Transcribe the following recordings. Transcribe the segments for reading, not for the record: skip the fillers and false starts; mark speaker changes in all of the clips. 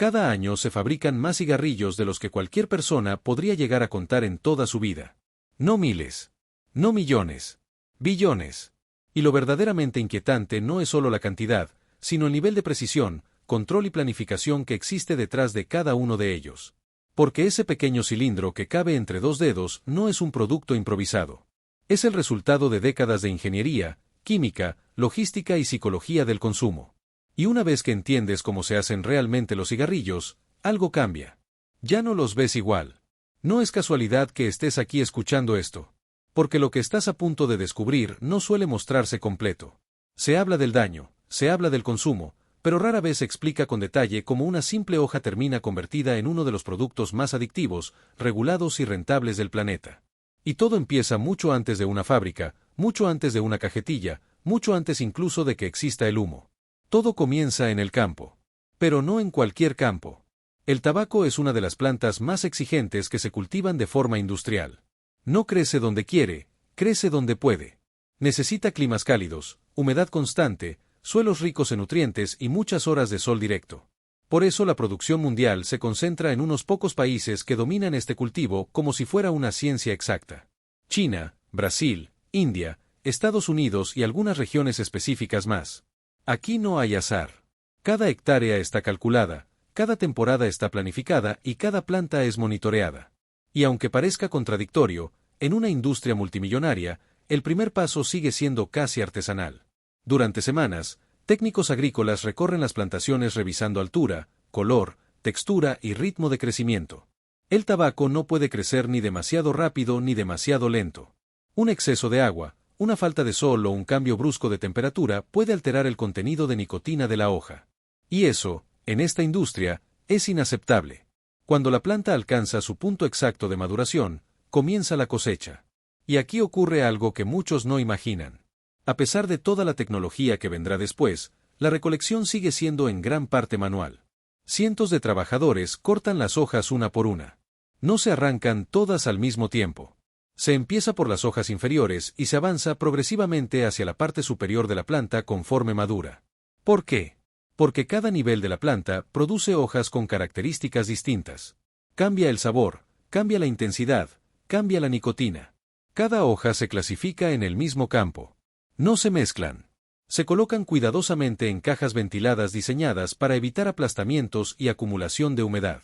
Speaker 1: Cada año se fabrican más cigarrillos de los que cualquier persona podría llegar a contar en toda su vida. No miles. No millones. Billones. Y lo verdaderamente inquietante no es solo la cantidad, sino el nivel de precisión, control y planificación que existe detrás de cada uno de ellos. Porque ese pequeño cilindro que cabe entre dos dedos no es un producto improvisado. Es el resultado de décadas de ingeniería, química, logística y psicología del consumo. Y una vez que entiendes cómo se hacen realmente los cigarrillos, algo cambia. Ya no los ves igual. No es casualidad que estés aquí escuchando esto. Porque lo que estás a punto de descubrir no suele mostrarse completo. Se habla del daño, se habla del consumo, pero rara vez se explica con detalle cómo una simple hoja termina convertida en uno de los productos más adictivos, regulados y rentables del planeta. Y todo empieza mucho antes de una fábrica, mucho antes de una cajetilla, mucho antes incluso de que exista el humo. Todo comienza en el campo. Pero no en cualquier campo. El tabaco es una de las plantas más exigentes que se cultivan de forma industrial. No crece donde quiere, crece donde puede. Necesita climas cálidos, humedad constante, suelos ricos en nutrientes y muchas horas de sol directo. Por eso la producción mundial se concentra en unos pocos países que dominan este cultivo como si fuera una ciencia exacta. China, Brasil, India, Estados Unidos y algunas regiones específicas más. Aquí no hay azar. Cada hectárea está calculada, cada temporada está planificada y cada planta es monitoreada. Y aunque parezca contradictorio, en una industria multimillonaria, el primer paso sigue siendo casi artesanal. Durante semanas, técnicos agrícolas recorren las plantaciones revisando altura, color, textura y ritmo de crecimiento. El tabaco no puede crecer ni demasiado rápido ni demasiado lento. Un exceso de agua, una falta de sol o un cambio brusco de temperatura puede alterar el contenido de nicotina de la hoja. Y eso, en esta industria, es inaceptable. Cuando la planta alcanza su punto exacto de maduración, comienza la cosecha. Y aquí ocurre algo que muchos no imaginan. A pesar de toda la tecnología que vendrá después, la recolección sigue siendo en gran parte manual. Cientos de trabajadores cortan las hojas una por una. No se arrancan todas al mismo tiempo. Se empieza por las hojas inferiores y se avanza progresivamente hacia la parte superior de la planta conforme madura. ¿Por qué? Porque cada nivel de la planta produce hojas con características distintas. Cambia el sabor, cambia la intensidad, cambia la nicotina. Cada hoja se clasifica en el mismo campo. No se mezclan. Se colocan cuidadosamente en cajas ventiladas diseñadas para evitar aplastamientos y acumulación de humedad.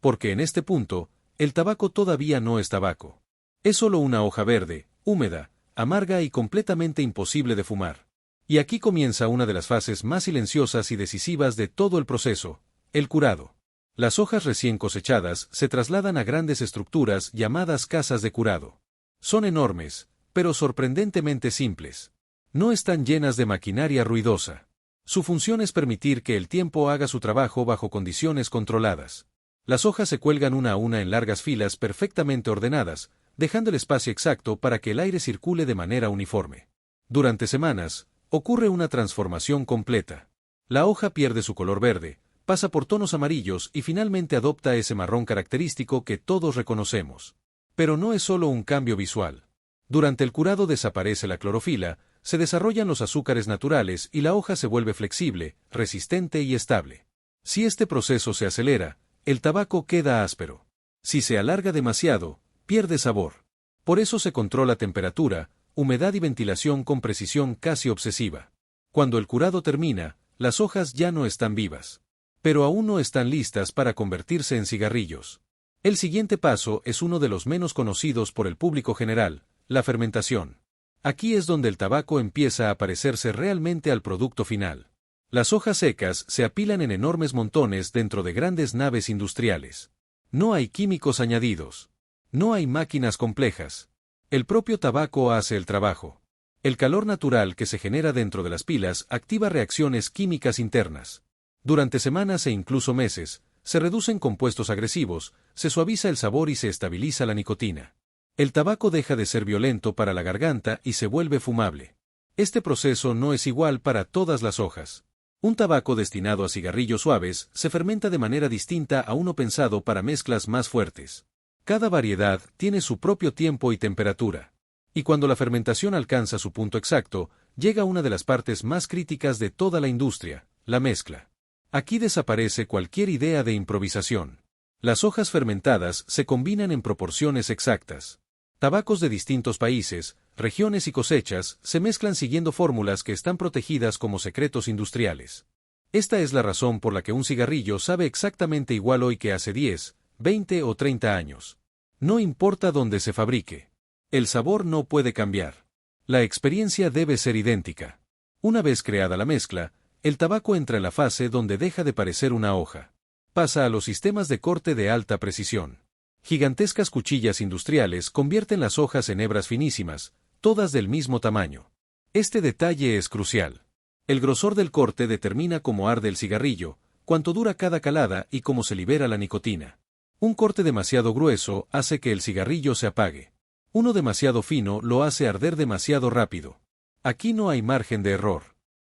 Speaker 1: Porque en este punto, el tabaco todavía no es tabaco. Es solo una hoja verde, húmeda, amarga y completamente imposible de fumar. Y aquí comienza una de las fases más silenciosas y decisivas de todo el proceso, el curado. Las hojas recién cosechadas se trasladan a grandes estructuras llamadas casas de curado. Son enormes, pero sorprendentemente simples. No están llenas de maquinaria ruidosa. Su función es permitir que el tiempo haga su trabajo bajo condiciones controladas. Las hojas se cuelgan una a una en largas filas perfectamente ordenadas, dejando el espacio exacto para que el aire circule de manera uniforme. Durante semanas, ocurre una transformación completa. La hoja pierde su color verde, pasa por tonos amarillos y finalmente adopta ese marrón característico que todos reconocemos. Pero no es solo un cambio visual. Durante el curado desaparece la clorofila, se desarrollan los azúcares naturales y la hoja se vuelve flexible, resistente y estable. Si este proceso se acelera, el tabaco queda áspero. Si se alarga demasiado, pierde sabor. Por eso se controla temperatura, humedad y ventilación con precisión casi obsesiva. Cuando el curado termina, las hojas ya no están vivas. Pero aún no están listas para convertirse en cigarrillos. El siguiente paso es uno de los menos conocidos por el público general, la fermentación. Aquí es donde el tabaco empieza a parecerse realmente al producto final. Las hojas secas se apilan en enormes montones dentro de grandes naves industriales. No hay químicos añadidos. No hay máquinas complejas. El propio tabaco hace el trabajo. El calor natural que se genera dentro de las pilas activa reacciones químicas internas. Durante semanas e incluso meses, se reducen compuestos agresivos, se suaviza el sabor y se estabiliza la nicotina. El tabaco deja de ser violento para la garganta y se vuelve fumable. Este proceso no es igual para todas las hojas. Un tabaco destinado a cigarrillos suaves se fermenta de manera distinta a uno pensado para mezclas más fuertes. Cada variedad tiene su propio tiempo y temperatura. Y cuando la fermentación alcanza su punto exacto, llega una de las partes más críticas de toda la industria, la mezcla. Aquí desaparece cualquier idea de improvisación. Las hojas fermentadas se combinan en proporciones exactas. Tabacos de distintos países, regiones y cosechas se mezclan siguiendo fórmulas que están protegidas como secretos industriales. Esta es la razón por la que un cigarrillo sabe exactamente igual hoy que hace 10, 20 o 30 años. No importa dónde se fabrique. El sabor no puede cambiar. La experiencia debe ser idéntica. Una vez creada la mezcla, el tabaco entra en la fase donde deja de parecer una hoja. Pasa a los sistemas de corte de alta precisión. Gigantescas cuchillas industriales convierten las hojas en hebras finísimas, todas del mismo tamaño. Este detalle es crucial. El grosor del corte determina cómo arde el cigarrillo, cuánto dura cada calada y cómo se libera la nicotina. Un corte demasiado grueso hace que el cigarrillo se apague. Uno demasiado fino lo hace arder demasiado rápido. Aquí no hay margen de error.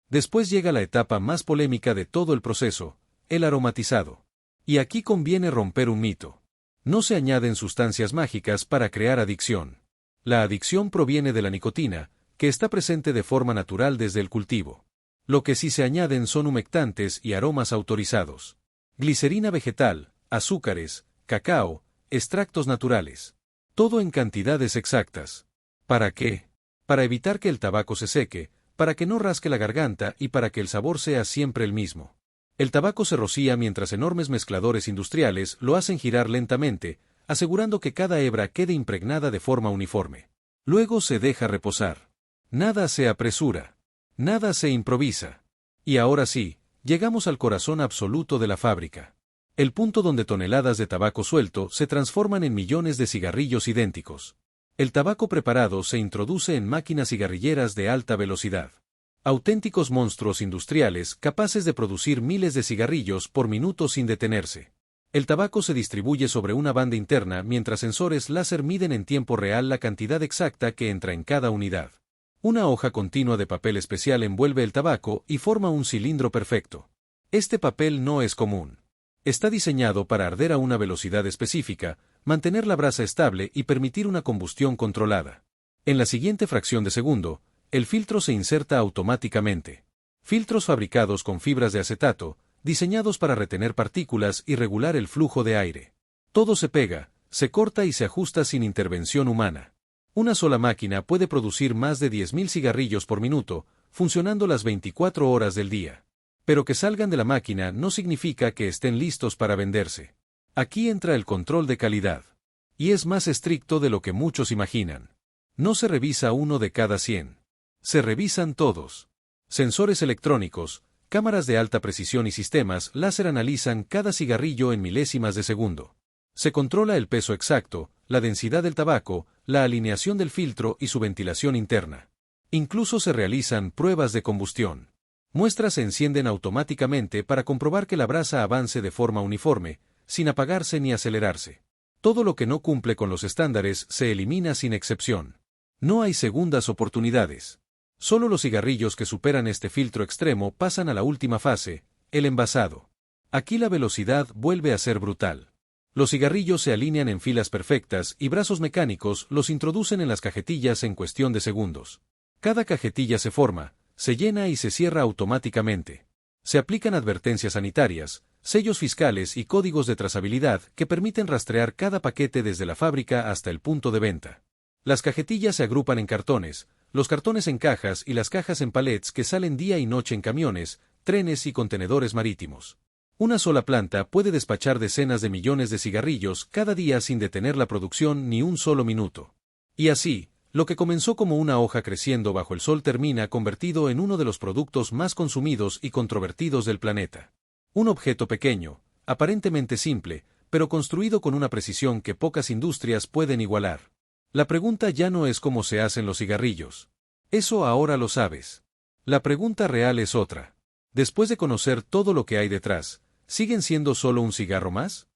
Speaker 1: Después llega la etapa más polémica de todo el proceso, el aromatizado. Y aquí conviene romper un mito. No se añaden sustancias mágicas para crear adicción. La adicción proviene de la nicotina, que está presente de forma natural desde el cultivo. Lo que sí se añaden son humectantes y aromas autorizados. Glicerina vegetal, azúcares, cacao, extractos naturales. Todo en cantidades exactas. ¿Para qué? Para evitar que el tabaco se seque, para que no rasque la garganta y para que el sabor sea siempre el mismo. El tabaco se rocía mientras enormes mezcladores industriales lo hacen girar lentamente, asegurando que cada hebra quede impregnada de forma uniforme. Luego se deja reposar. Nada se apresura. Nada se improvisa. Y ahora sí, llegamos al corazón absoluto de la fábrica. El punto donde toneladas de tabaco suelto se transforman en millones de cigarrillos idénticos. El tabaco preparado se introduce en máquinas cigarrilleras de alta velocidad. Auténticos monstruos industriales capaces de producir miles de cigarrillos por minuto sin detenerse. El tabaco se distribuye sobre una banda interna mientras sensores láser miden en tiempo real la cantidad exacta que entra en cada unidad. Una hoja continua de papel especial envuelve el tabaco y forma un cilindro perfecto. Este papel no es común. Está diseñado para arder a una velocidad específica, mantener la brasa estable y permitir una combustión controlada. En la siguiente fracción de segundo, el filtro se inserta automáticamente. Filtros fabricados con fibras de acetato, diseñados para retener partículas y regular el flujo de aire. Todo se pega, se corta y se ajusta sin intervención humana. Una sola máquina puede producir más de 10.000 cigarrillos por minuto, funcionando las 24 horas del día. Pero que salgan de la máquina no significa que estén listos para venderse. Aquí entra el control de calidad. Y es más estricto de lo que muchos imaginan. No se revisa uno de cada 100. Se revisan todos. Sensores electrónicos, cámaras de alta precisión y sistemas láser analizan cada cigarrillo en milésimas de segundo. Se controla el peso exacto, la densidad del tabaco, la alineación del filtro y su ventilación interna. Incluso se realizan pruebas de combustión. Muestras se encienden automáticamente para comprobar que la brasa avance de forma uniforme, sin apagarse ni acelerarse. Todo lo que no cumple con los estándares se elimina sin excepción. No hay segundas oportunidades. Solo los cigarrillos que superan este filtro extremo pasan a la última fase, el envasado. Aquí la velocidad vuelve a ser brutal. Los cigarrillos se alinean en filas perfectas y brazos mecánicos los introducen en las cajetillas en cuestión de segundos. Cada cajetilla se forma, se llena y se cierra automáticamente. Se aplican advertencias sanitarias, sellos fiscales y códigos de trazabilidad que permiten rastrear cada paquete desde la fábrica hasta el punto de venta. Las cajetillas se agrupan en cartones, los cartones en cajas y las cajas en palets que salen día y noche en camiones, trenes y contenedores marítimos. Una sola planta puede despachar decenas de millones de cigarrillos cada día sin detener la producción ni un solo minuto. Y así, lo que comenzó como una hoja creciendo bajo el sol termina convertido en uno de los productos más consumidos y controvertidos del planeta. Un objeto pequeño, aparentemente simple, pero construido con una precisión que pocas industrias pueden igualar. La pregunta ya no es cómo se hacen los cigarrillos. Eso ahora lo sabes. La pregunta real es otra. Después de conocer todo lo que hay detrás, ¿siguen siendo solo un cigarro más?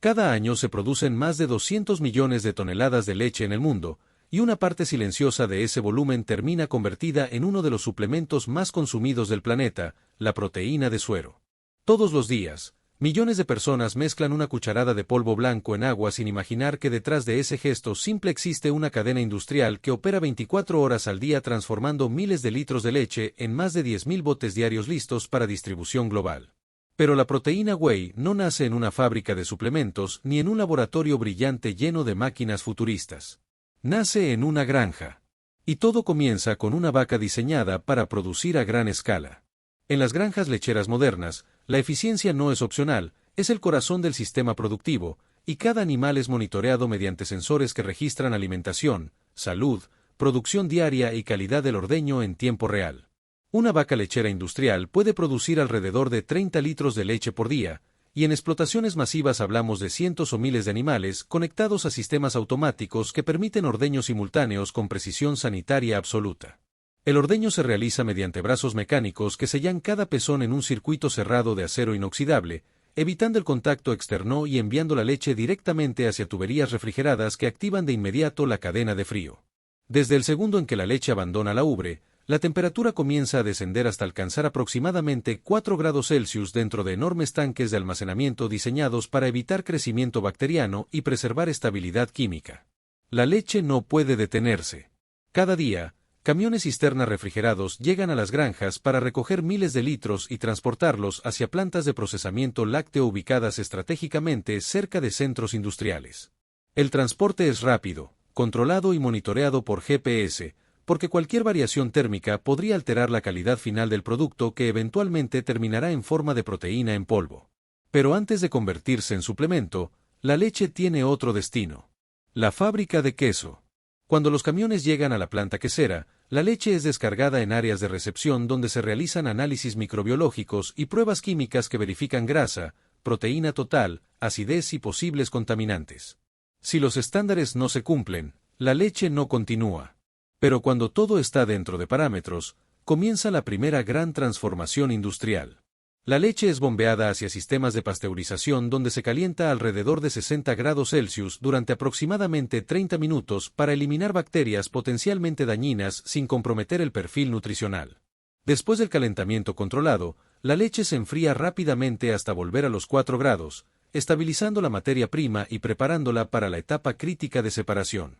Speaker 1: Cada año se producen más de 200 millones de toneladas de leche en el mundo, y una parte silenciosa de ese volumen termina convertida en uno de los suplementos más consumidos del planeta, la proteína de suero. Todos los días, millones de personas mezclan una cucharada de polvo blanco en agua sin imaginar que detrás de ese gesto simple existe una cadena industrial que opera 24 horas al día transformando miles de litros de leche en más de 10.000 botes diarios listos para distribución global. Pero la proteína whey no nace en una fábrica de suplementos ni en un laboratorio brillante lleno de máquinas futuristas. Nace en una granja. Y todo comienza con una vaca diseñada para producir a gran escala. En las granjas lecheras modernas, la eficiencia no es opcional, es el corazón del sistema productivo, y cada animal es monitoreado mediante sensores que registran alimentación, salud, producción diaria y calidad del ordeño en tiempo real. Una vaca lechera industrial puede producir alrededor de 30 litros de leche por día, y en explotaciones masivas hablamos de cientos o miles de animales conectados a sistemas automáticos que permiten ordeños simultáneos con precisión sanitaria absoluta. El ordeño se realiza mediante brazos mecánicos que sellan cada pezón en un circuito cerrado de acero inoxidable, evitando el contacto externo y enviando la leche directamente hacia tuberías refrigeradas que activan de inmediato la cadena de frío. Desde el segundo en que la leche abandona la ubre, la temperatura comienza a descender hasta alcanzar aproximadamente 4 grados Celsius dentro de enormes tanques de almacenamiento diseñados para evitar crecimiento bacteriano y preservar estabilidad química. La leche no puede detenerse. Cada día, camiones cisterna refrigerados llegan a las granjas para recoger miles de litros y transportarlos hacia plantas de procesamiento lácteo ubicadas estratégicamente cerca de centros industriales. El transporte es rápido, controlado y monitoreado por GPS, porque cualquier variación térmica podría alterar la calidad final del producto que eventualmente terminará en forma de proteína en polvo. Pero antes de convertirse en suplemento, la leche tiene otro destino. La fábrica de queso. Cuando los camiones llegan a la planta quesera, la leche es descargada en áreas de recepción donde se realizan análisis microbiológicos y pruebas químicas que verifican grasa, proteína total, acidez y posibles contaminantes. Si los estándares no se cumplen, la leche no continúa. Pero cuando todo está dentro de parámetros, comienza la primera gran transformación industrial. La leche es bombeada hacia sistemas de pasteurización donde se calienta alrededor de 60 grados Celsius durante aproximadamente 30 minutos para eliminar bacterias potencialmente dañinas sin comprometer el perfil nutricional. Después del calentamiento controlado, la leche se enfría rápidamente hasta volver a los 4 grados, estabilizando la materia prima y preparándola para la etapa crítica de separación.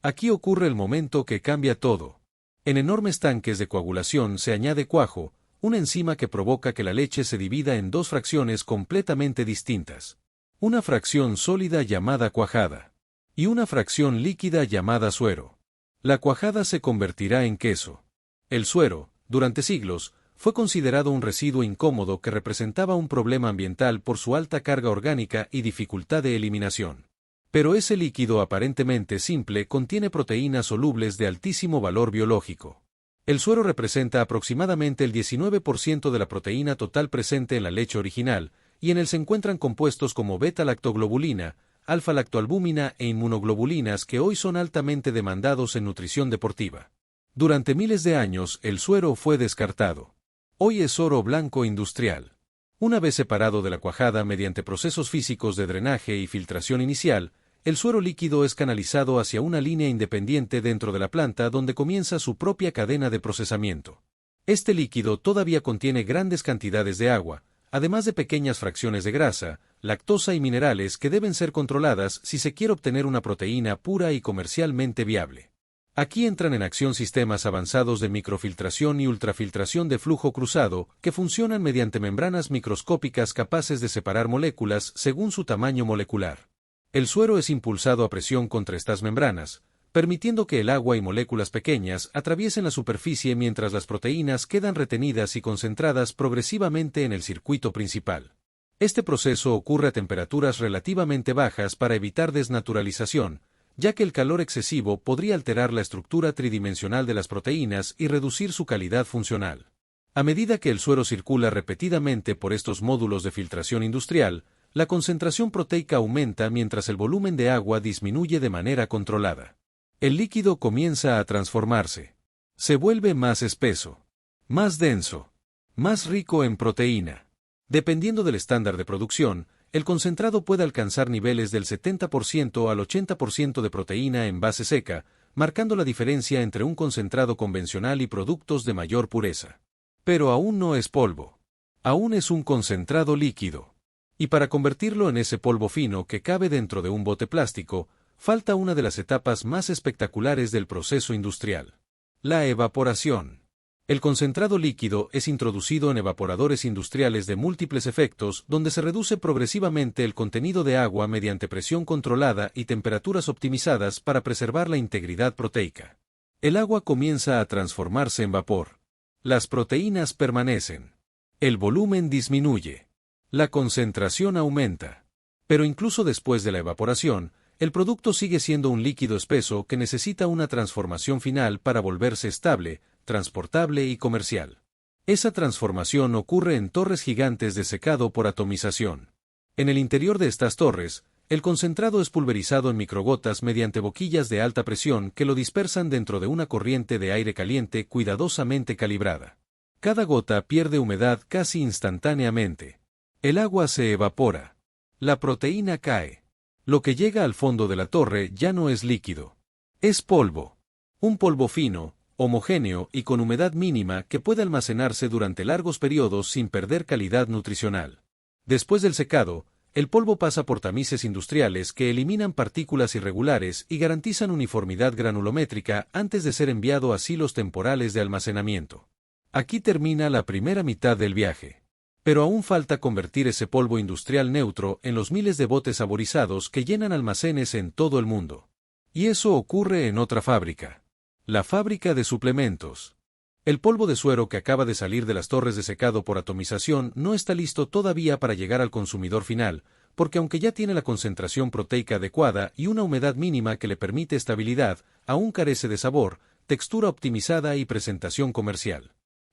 Speaker 1: Aquí ocurre el momento que cambia todo. En enormes tanques de coagulación se añade cuajo, una enzima que provoca que la leche se divida en dos fracciones completamente distintas. Una fracción sólida llamada cuajada. Y una fracción líquida llamada suero. La cuajada se convertirá en queso. El suero, durante siglos, fue considerado un residuo incómodo que representaba un problema ambiental por su alta carga orgánica y dificultad de eliminación. Pero ese líquido aparentemente simple contiene proteínas solubles de altísimo valor biológico. El suero representa aproximadamente el 19% de la proteína total presente en la leche original, y en él se encuentran compuestos como beta-lactoglobulina, alfa-lactoalbúmina e inmunoglobulinas que hoy son altamente demandados en nutrición deportiva. Durante miles de años el suero fue descartado. Hoy es oro blanco industrial. Una vez separado de la cuajada mediante procesos físicos de drenaje y filtración inicial, el suero líquido es canalizado hacia una línea independiente dentro de la planta donde comienza su propia cadena de procesamiento. Este líquido todavía contiene grandes cantidades de agua, además de pequeñas fracciones de grasa, lactosa y minerales que deben ser controladas si se quiere obtener una proteína pura y comercialmente viable. Aquí entran en acción sistemas avanzados de microfiltración y ultrafiltración de flujo cruzado que funcionan mediante membranas microscópicas capaces de separar moléculas según su tamaño molecular. El suero es impulsado a presión contra estas membranas, permitiendo que el agua y moléculas pequeñas atraviesen la superficie mientras las proteínas quedan retenidas y concentradas progresivamente en el circuito principal. Este proceso ocurre a temperaturas relativamente bajas para evitar desnaturalización, ya que el calor excesivo podría alterar la estructura tridimensional de las proteínas y reducir su calidad funcional. A medida que el suero circula repetidamente por estos módulos de filtración industrial, la concentración proteica aumenta mientras el volumen de agua disminuye de manera controlada. El líquido comienza a transformarse. Se vuelve más espeso, más denso, más rico en proteína. Dependiendo del estándar de producción, el concentrado puede alcanzar niveles del 70% al 80% de proteína en base seca, marcando la diferencia entre un concentrado convencional y productos de mayor pureza. Pero aún no es polvo. Aún es un concentrado líquido. Y para convertirlo en ese polvo fino que cabe dentro de un bote plástico, falta una de las etapas más espectaculares del proceso industrial. La evaporación. El concentrado líquido es introducido en evaporadores industriales de múltiples efectos donde se reduce progresivamente el contenido de agua mediante presión controlada y temperaturas optimizadas para preservar la integridad proteica. El agua comienza a transformarse en vapor. Las proteínas permanecen. El volumen disminuye. La concentración aumenta. Pero incluso después de la evaporación, el producto sigue siendo un líquido espeso que necesita una transformación final para volverse estable, transportable y comercial. Esa transformación ocurre en torres gigantes de secado por atomización. En el interior de estas torres, el concentrado es pulverizado en microgotas mediante boquillas de alta presión que lo dispersan dentro de una corriente de aire caliente cuidadosamente calibrada. Cada gota pierde humedad casi instantáneamente. El agua se evapora. La proteína cae. Lo que llega al fondo de la torre ya no es líquido. Es polvo. Un polvo fino, homogéneo y con humedad mínima que puede almacenarse durante largos periodos sin perder calidad nutricional. Después del secado, el polvo pasa por tamices industriales que eliminan partículas irregulares y garantizan uniformidad granulométrica antes de ser enviado a silos temporales de almacenamiento. Aquí termina la primera mitad del viaje. Pero aún falta convertir ese polvo industrial neutro en los miles de botes saborizados que llenan almacenes en todo el mundo. Y eso ocurre en otra fábrica. La fábrica de suplementos. El polvo de suero que acaba de salir de las torres de secado por atomización no está listo todavía para llegar al consumidor final, porque aunque ya tiene la concentración proteica adecuada y una humedad mínima que le permite estabilidad, aún carece de sabor, textura optimizada y presentación comercial.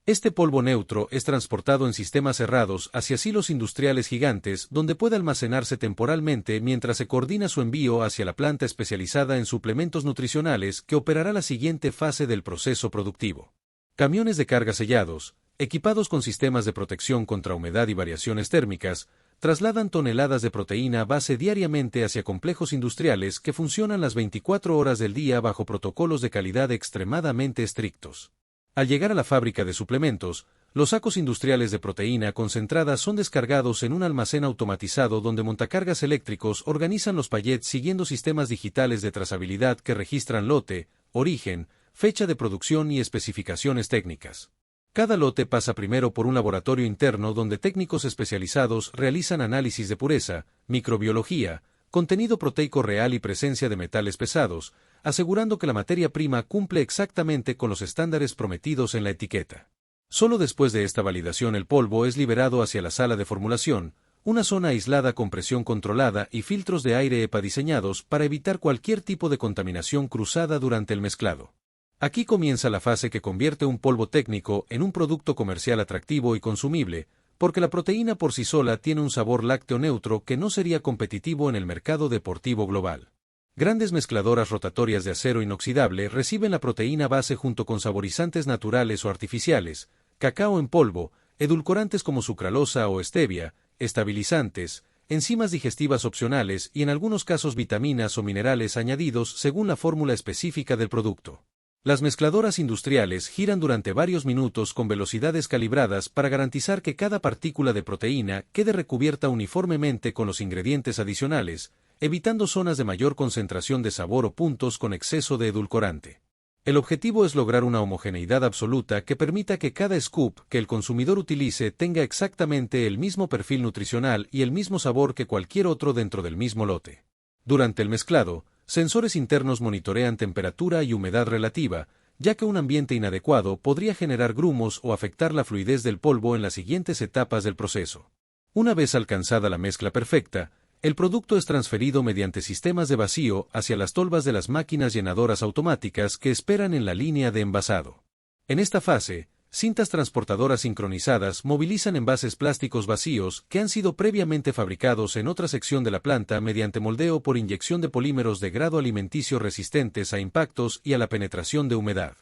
Speaker 1: Este polvo neutro es transportado en sistemas cerrados hacia silos industriales gigantes donde puede almacenarse temporalmente mientras se coordina su envío hacia la planta especializada en suplementos nutricionales que operará la siguiente fase del proceso productivo. Camiones de carga sellados, equipados con sistemas de protección contra humedad y variaciones térmicas, trasladan toneladas de proteína base diariamente hacia complejos industriales que funcionan las 24 horas del día bajo protocolos de calidad extremadamente estrictos. Al llegar a la fábrica de suplementos, los sacos industriales de proteína concentrada son descargados en un almacén automatizado donde montacargas eléctricos organizan los pallets siguiendo sistemas digitales de trazabilidad que registran lote, origen, fecha de producción y especificaciones técnicas. Cada lote pasa primero por un laboratorio interno donde técnicos especializados realizan análisis de pureza, microbiología, contenido proteico real y presencia de metales pesados, asegurando que la materia prima cumple exactamente con los estándares prometidos en la etiqueta. Solo después de esta validación el polvo es liberado hacia la sala de formulación, una zona aislada con presión controlada y filtros de aire EPA diseñados para evitar cualquier tipo de contaminación cruzada durante el mezclado. Aquí comienza la fase que convierte un polvo técnico en un producto comercial atractivo y consumible, porque la proteína por sí sola tiene un sabor lácteo neutro que no sería competitivo en el mercado deportivo global. Grandes mezcladoras rotatorias de acero inoxidable reciben la proteína base junto con saborizantes naturales o artificiales, cacao en polvo, edulcorantes como sucralosa o stevia, estabilizantes, enzimas digestivas opcionales y en algunos casos vitaminas o minerales añadidos según la fórmula específica del producto. Las mezcladoras industriales giran durante varios minutos con velocidades calibradas para garantizar que cada partícula de proteína quede recubierta uniformemente con los ingredientes adicionales, evitando zonas de mayor concentración de sabor o puntos con exceso de edulcorante. El objetivo es lograr una homogeneidad absoluta que permita que cada scoop que el consumidor utilice tenga exactamente el mismo perfil nutricional y el mismo sabor que cualquier otro dentro del mismo lote. Durante el mezclado, sensores internos monitorean temperatura y humedad relativa, ya que un ambiente inadecuado podría generar grumos o afectar la fluidez del polvo en las siguientes etapas del proceso. Una vez alcanzada la mezcla perfecta, el producto es transferido mediante sistemas de vacío hacia las tolvas de las máquinas llenadoras automáticas que esperan en la línea de envasado. En esta fase, cintas transportadoras sincronizadas movilizan envases plásticos vacíos que han sido previamente fabricados en otra sección de la planta mediante moldeo por inyección de polímeros de grado alimenticio resistentes a impactos y a la penetración de humedad.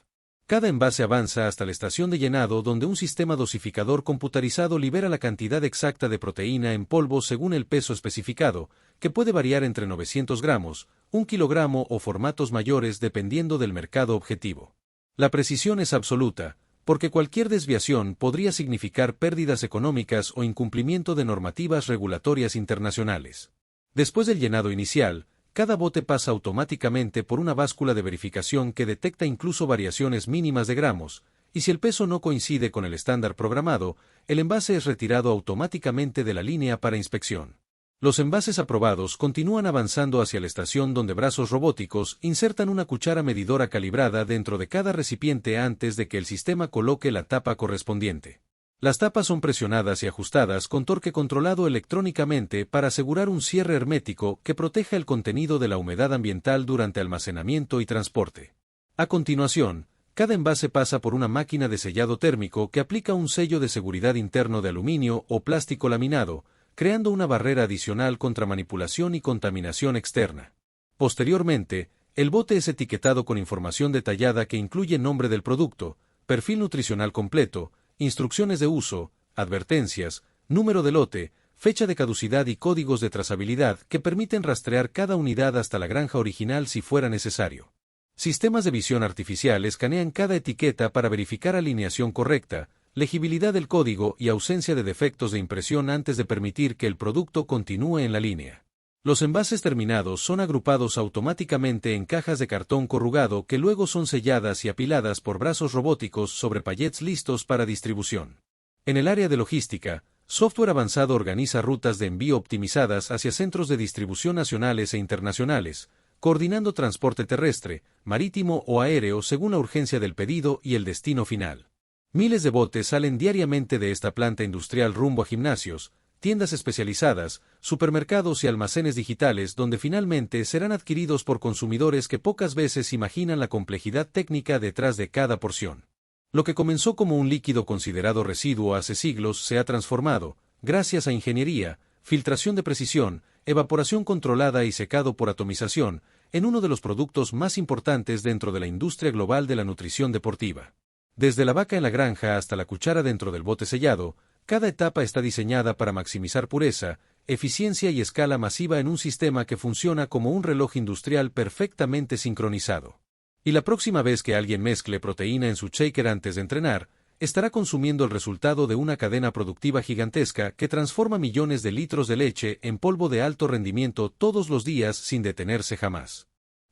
Speaker 1: Cada envase avanza hasta la estación de llenado donde un sistema dosificador computarizado libera la cantidad exacta de proteína en polvo según el peso especificado, que puede variar entre 900 gramos, 1 kilogramo o formatos mayores dependiendo del mercado objetivo. La precisión es absoluta, porque cualquier desviación podría significar pérdidas económicas o incumplimiento de normativas regulatorias internacionales. Después del llenado inicial, cada bote pasa automáticamente por una báscula de verificación que detecta incluso variaciones mínimas de gramos, y si el peso no coincide con el estándar programado, el envase es retirado automáticamente de la línea para inspección. Los envases aprobados continúan avanzando hacia la estación donde brazos robóticos insertan una cuchara medidora calibrada dentro de cada recipiente antes de que el sistema coloque la tapa correspondiente. Las tapas son presionadas y ajustadas con torque controlado electrónicamente para asegurar un cierre hermético que proteja el contenido de la humedad ambiental durante almacenamiento y transporte. A continuación, cada envase pasa por una máquina de sellado térmico que aplica un sello de seguridad interno de aluminio o plástico laminado, creando una barrera adicional contra manipulación y contaminación externa. Posteriormente, el bote es etiquetado con información detallada que incluye nombre del producto, perfil nutricional completo, instrucciones de uso, advertencias, número de lote, fecha de caducidad y códigos de trazabilidad que permiten rastrear cada unidad hasta la granja original si fuera necesario. Sistemas de visión artificial escanean cada etiqueta para verificar alineación correcta, legibilidad del código y ausencia de defectos de impresión antes de permitir que el producto continúe en la línea. Los envases terminados son agrupados automáticamente en cajas de cartón corrugado que luego son selladas y apiladas por brazos robóticos sobre pallets listos para distribución. En el área de logística, software avanzado organiza rutas de envío optimizadas hacia centros de distribución nacionales e internacionales, coordinando transporte terrestre, marítimo o aéreo según la urgencia del pedido y el destino final. Miles de botes salen diariamente de esta planta industrial rumbo a gimnasios, tiendas especializadas, supermercados y almacenes digitales donde finalmente serán adquiridos por consumidores que pocas veces imaginan la complejidad técnica detrás de cada porción. Lo que comenzó como un líquido considerado residuo hace siglos se ha transformado, gracias a ingeniería, filtración de precisión, evaporación controlada y secado por atomización, en uno de los productos más importantes dentro de la industria global de la nutrición deportiva. Desde la vaca en la granja hasta la cuchara dentro del bote sellado, cada etapa está diseñada para maximizar pureza, eficiencia y escala masiva en un sistema que funciona como un reloj industrial perfectamente sincronizado. Y la próxima vez que alguien mezcle proteína en su shaker antes de entrenar, estará consumiendo el resultado de una cadena productiva gigantesca que transforma millones de litros de leche en polvo de alto rendimiento todos los días sin detenerse jamás.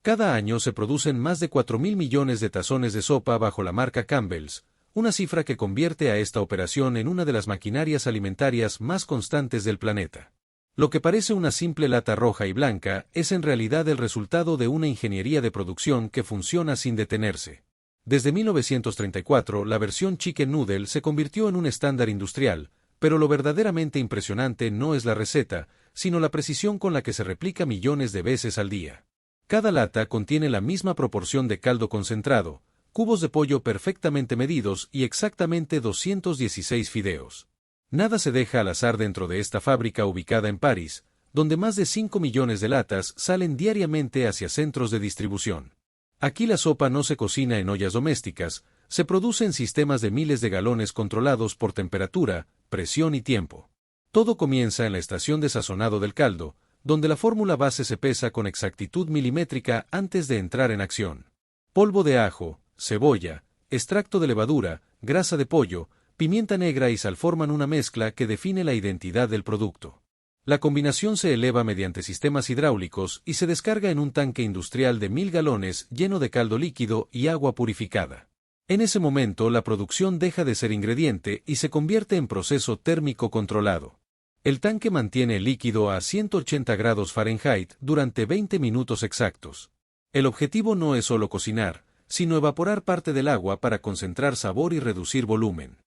Speaker 1: Cada año se producen más de 4.000 millones de tazones de sopa bajo la marca Campbell's, una cifra que convierte a esta operación en una de las maquinarias alimentarias más constantes del planeta. Lo que parece una simple lata roja y blanca es en realidad el resultado de una ingeniería de producción que funciona sin detenerse. Desde 1934, la versión Chicken Noodle se convirtió en un estándar industrial, pero lo verdaderamente impresionante no es la receta, sino la precisión con la que se replica millones de veces al día. Cada lata contiene la misma proporción de caldo concentrado, cubos de pollo perfectamente medidos y exactamente 216 fideos. Nada se deja al azar dentro de esta fábrica ubicada en París, donde más de 5 millones de latas salen diariamente hacia centros de distribución. Aquí la sopa no se cocina en ollas domésticas, se produce en sistemas de miles de galones controlados por temperatura, presión y tiempo. Todo comienza en la estación de sazonado del caldo, donde la fórmula base se pesa con exactitud milimétrica antes de entrar en acción. Polvo de ajo, cebolla, extracto de levadura, grasa de pollo, pimienta negra y sal forman una mezcla que define la identidad del producto. La combinación se eleva mediante sistemas hidráulicos y se descarga en un tanque industrial de 1.000 galones lleno de caldo líquido y agua purificada. En ese momento la producción deja de ser ingrediente y se convierte en proceso térmico controlado. El tanque mantiene el líquido a 180 grados Fahrenheit durante 20 minutos exactos. El objetivo no es solo cocinar, sino evaporar parte del agua para concentrar sabor y reducir volumen.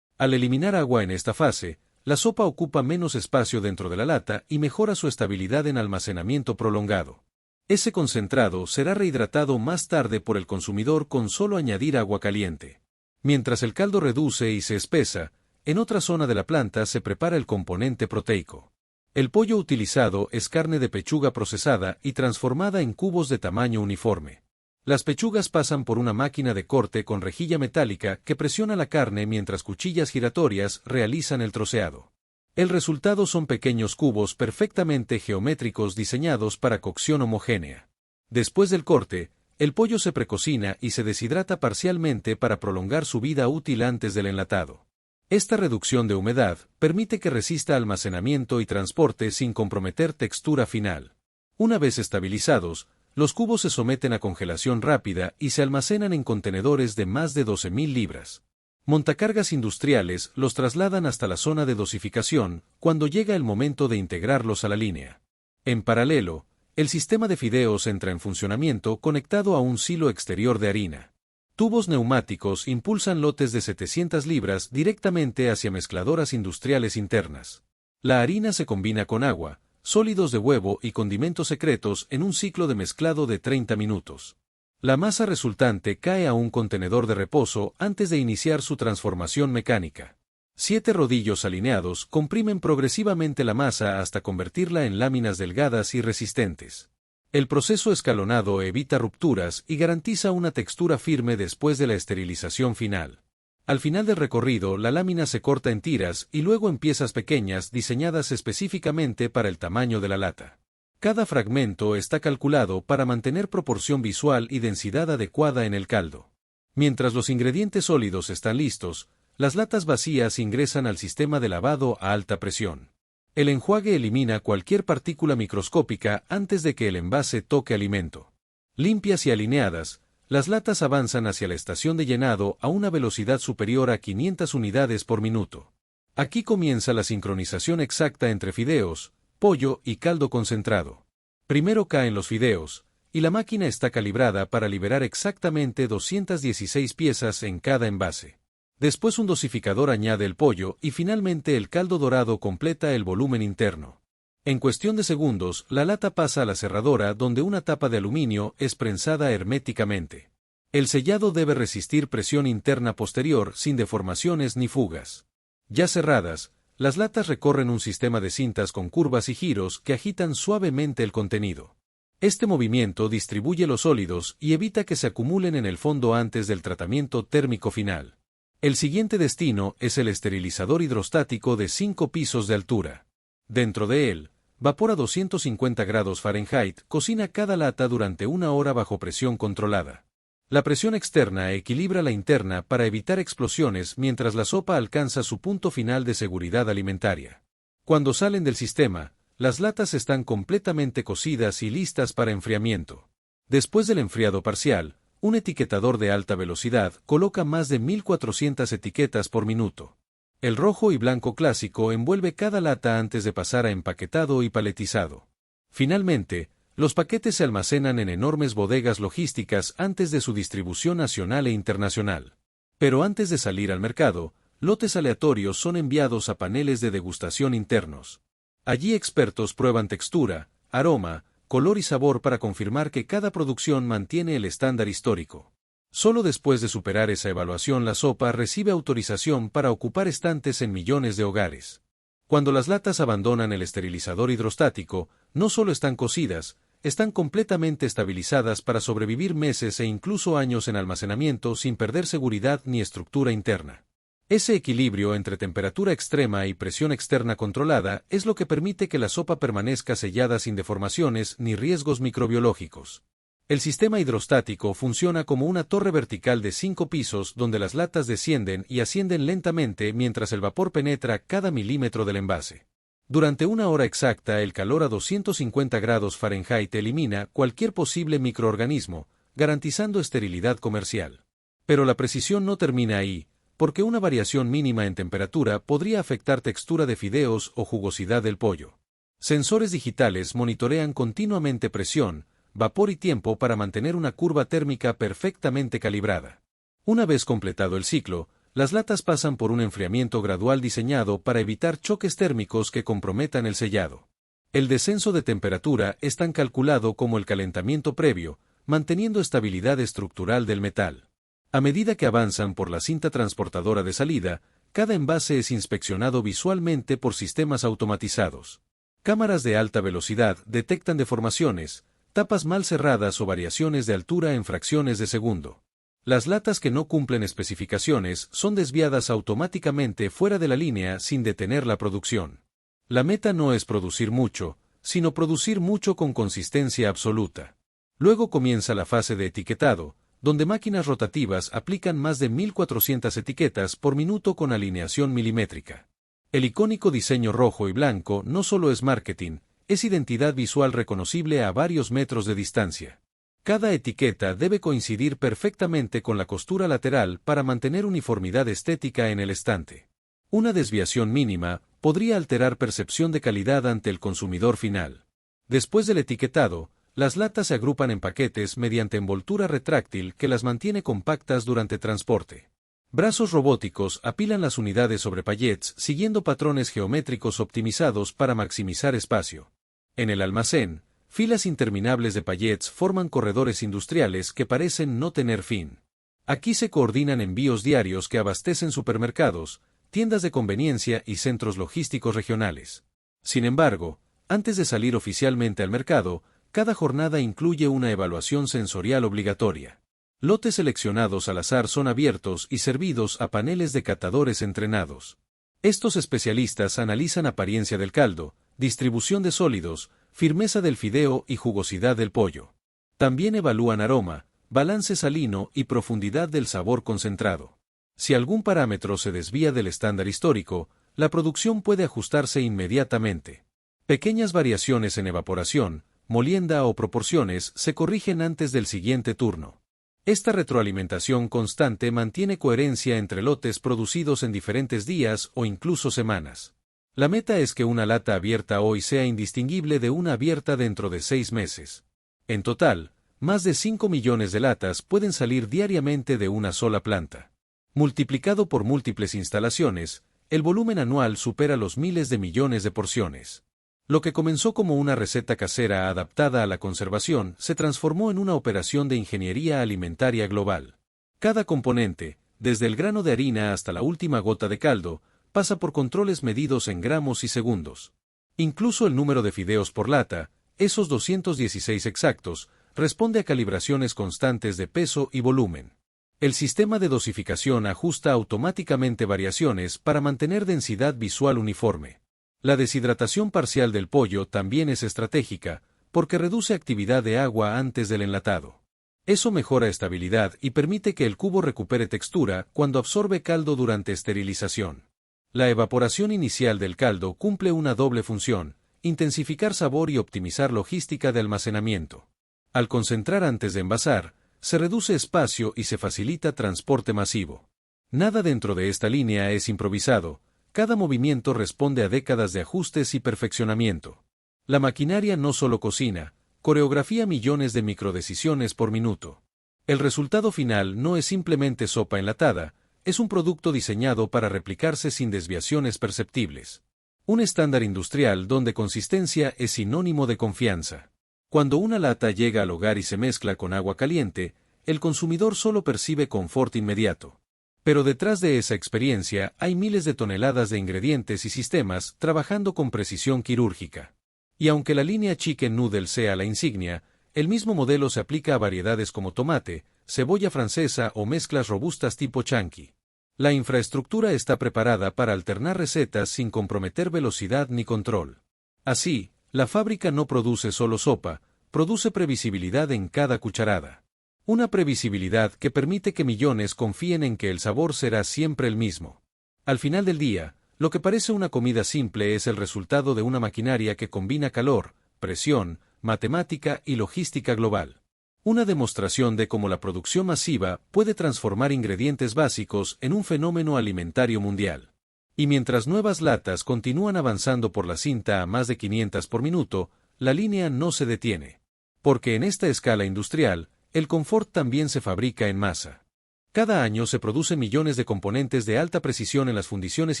Speaker 1: Al eliminar agua en esta fase, la sopa ocupa menos espacio dentro de la lata y mejora su estabilidad en almacenamiento prolongado. Ese concentrado será rehidratado más tarde por el consumidor con solo añadir agua caliente. Mientras el caldo reduce y se espesa, en otra zona de la planta se prepara el componente proteico. El pollo utilizado es carne de pechuga procesada y transformada en cubos de tamaño uniforme. Las pechugas pasan por una máquina de corte con rejilla metálica que presiona la carne mientras cuchillas giratorias realizan el troceado. El resultado son pequeños cubos perfectamente geométricos diseñados para cocción homogénea. Después del corte, el pollo se precocina y se deshidrata parcialmente para prolongar su vida útil antes del enlatado. Esta reducción de humedad permite que resista almacenamiento y transporte sin comprometer textura final. Una vez estabilizados, los cubos se someten a congelación rápida y se almacenan en contenedores de más de 12.000 libras. Montacargas industriales los trasladan hasta la zona de dosificación cuando llega el momento de integrarlos a la línea. En paralelo, el sistema de fideos entra en funcionamiento conectado a un silo exterior de harina. Tubos neumáticos impulsan lotes de 700 libras directamente hacia mezcladoras industriales internas. La harina se combina con agua, sólidos de huevo y condimentos secretos en un ciclo de mezclado de 30 minutos. La masa resultante cae a un contenedor de reposo antes de iniciar su transformación mecánica. 7 rodillos alineados comprimen progresivamente la masa hasta convertirla en láminas delgadas y resistentes. El proceso escalonado evita rupturas y garantiza una textura firme después de la esterilización final. Al final del recorrido, la lámina se corta en tiras y luego en piezas pequeñas diseñadas específicamente para el tamaño de la lata. Cada fragmento está calculado para mantener proporción visual y densidad adecuada en el caldo. Mientras los ingredientes sólidos están listos, las latas vacías ingresan al sistema de lavado a alta presión. El enjuague elimina cualquier partícula microscópica antes de que el envase toque alimento. Limpias y alineadas, las latas avanzan hacia la estación de llenado a una velocidad superior a 500 unidades por minuto. Aquí comienza la sincronización exacta entre fideos, pollo y caldo concentrado. Primero caen los fideos, y la máquina está calibrada para liberar exactamente 216 piezas en cada envase. Después un dosificador añade el pollo y finalmente el caldo dorado completa el volumen interno. En cuestión de segundos, la lata pasa a la cerradora donde una tapa de aluminio es prensada herméticamente. El sellado debe resistir presión interna posterior sin deformaciones ni fugas. Ya cerradas, las latas recorren un sistema de cintas con curvas y giros que agitan suavemente el contenido. Este movimiento distribuye los sólidos y evita que se acumulen en el fondo antes del tratamiento térmico final. El siguiente destino es el esterilizador hidrostático de 5 pisos de altura. Dentro de él, vapor a 250 grados Fahrenheit cocina cada lata durante 1 hora bajo presión controlada. La presión externa equilibra la interna para evitar explosiones mientras la sopa alcanza su punto final de seguridad alimentaria. Cuando salen del sistema, las latas están completamente cocidas y listas para enfriamiento. Después del enfriado parcial, un etiquetador de alta velocidad coloca más de 1400 etiquetas por minuto. El rojo y blanco clásico envuelve cada lata antes de pasar a empaquetado y paletizado. Finalmente, los paquetes se almacenan en enormes bodegas logísticas antes de su distribución nacional e internacional. Pero antes de salir al mercado, lotes aleatorios son enviados a paneles de degustación internos. Allí expertos prueban textura, aroma, color y sabor para confirmar que cada producción mantiene el estándar histórico. Solo después de superar esa evaluación la sopa recibe autorización para ocupar estantes en millones de hogares. Cuando las latas abandonan el esterilizador hidrostático, no solo están cocidas, están completamente estabilizadas para sobrevivir meses e incluso años en almacenamiento sin perder seguridad ni estructura interna. Ese equilibrio entre temperatura extrema y presión externa controlada es lo que permite que la sopa permanezca sellada sin deformaciones ni riesgos microbiológicos. El sistema hidrostático funciona como una torre vertical de 5 pisos donde las latas descienden y ascienden lentamente mientras el vapor penetra cada milímetro del envase. Durante 1 hora exacta, el calor a 250 grados Fahrenheit elimina cualquier posible microorganismo, garantizando esterilidad comercial. Pero la precisión no termina ahí, porque una variación mínima en temperatura podría afectar textura de fideos o jugosidad del pollo. Sensores digitales monitorean continuamente presión, vapor y tiempo para mantener una curva térmica perfectamente calibrada. Una vez completado el ciclo, las latas pasan por un enfriamiento gradual diseñado para evitar choques térmicos que comprometan el sellado. El descenso de temperatura es tan calculado como el calentamiento previo, manteniendo estabilidad estructural del metal. A medida que avanzan por la cinta transportadora de salida, cada envase es inspeccionado visualmente por sistemas automatizados. Cámaras de alta velocidad detectan deformaciones, tapas mal cerradas o variaciones de altura en fracciones de segundo. Las latas que no cumplen especificaciones son desviadas automáticamente fuera de la línea sin detener la producción. La meta no es producir mucho, sino producir mucho con consistencia absoluta. Luego comienza la fase de etiquetado, donde máquinas rotativas aplican más de 1400 etiquetas por minuto con alineación milimétrica. El icónico diseño rojo y blanco no solo es marketing, es identidad visual reconocible a varios metros de distancia. Cada etiqueta debe coincidir perfectamente con la costura lateral para mantener uniformidad estética en el estante. Una desviación mínima podría alterar percepción de calidad ante el consumidor final. Después del etiquetado, las latas se agrupan en paquetes mediante envoltura retráctil que las mantiene compactas durante transporte. Brazos robóticos apilan las unidades sobre pallets siguiendo patrones geométricos optimizados para maximizar espacio. En el almacén, filas interminables de pallets forman corredores industriales que parecen no tener fin. Aquí se coordinan envíos diarios que abastecen supermercados, tiendas de conveniencia y centros logísticos regionales. Sin embargo, antes de salir oficialmente al mercado, cada jornada incluye una evaluación sensorial obligatoria. Lotes seleccionados al azar son abiertos y servidos a paneles de catadores entrenados. Estos especialistas analizan apariencia del caldo, distribución de sólidos, firmeza del fideo y jugosidad del pollo. También evalúan aroma, balance salino y profundidad del sabor concentrado. Si algún parámetro se desvía del estándar histórico, la producción puede ajustarse inmediatamente. Pequeñas variaciones en evaporación, molienda o proporciones se corrigen antes del siguiente turno. Esta retroalimentación constante mantiene coherencia entre lotes producidos en diferentes días o incluso semanas. La meta es que una lata abierta hoy sea indistinguible de una abierta dentro de 6 meses. En total, más de 5 millones de latas pueden salir diariamente de una sola planta. Multiplicado por múltiples instalaciones, el volumen anual supera los miles de millones de porciones. Lo que comenzó como una receta casera adaptada a la conservación se transformó en una operación de ingeniería alimentaria global. Cada componente, desde el grano de harina hasta la última gota de caldo, pasa por controles medidos en gramos y segundos. Incluso el número de fideos por lata, esos 216 exactos, responde a calibraciones constantes de peso y volumen. El sistema de dosificación ajusta automáticamente variaciones para mantener densidad visual uniforme. La deshidratación parcial del pollo también es estratégica, porque reduce actividad de agua antes del enlatado. Eso mejora estabilidad y permite que el cubo recupere textura cuando absorbe caldo durante esterilización. La evaporación inicial del caldo cumple una doble función: intensificar sabor y optimizar logística de almacenamiento. Al concentrar antes de envasar, se reduce espacio y se facilita transporte masivo. Nada dentro de esta línea es improvisado. Cada movimiento responde a décadas de ajustes y perfeccionamiento. La maquinaria no solo cocina, coreografía millones de microdecisiones por minuto. El resultado final no es simplemente sopa enlatada, es un producto diseñado para replicarse sin desviaciones perceptibles. Un estándar industrial donde consistencia es sinónimo de confianza. Cuando una lata llega al hogar y se mezcla con agua caliente, el consumidor solo percibe confort inmediato. Pero detrás de esa experiencia hay miles de toneladas de ingredientes y sistemas trabajando con precisión quirúrgica. Y aunque la línea Chicken Noodle sea la insignia, el mismo modelo se aplica a variedades como tomate, cebolla francesa o mezclas robustas tipo Chunky. La infraestructura está preparada para alternar recetas sin comprometer velocidad ni control. Así, la fábrica no produce solo sopa, produce previsibilidad en cada cucharada. Una previsibilidad que permite que millones confíen en que el sabor será siempre el mismo. Al final del día, lo que parece una comida simple es el resultado de una maquinaria que combina calor, presión, matemática y logística global. Una demostración de cómo la producción masiva puede transformar ingredientes básicos en un fenómeno alimentario mundial. Y mientras nuevas latas continúan avanzando por la cinta a más de 500 por minuto, la línea no se detiene. Porque en esta escala industrial, el confort también se fabrica en masa. Cada año se producen millones de componentes de alta precisión en las fundiciones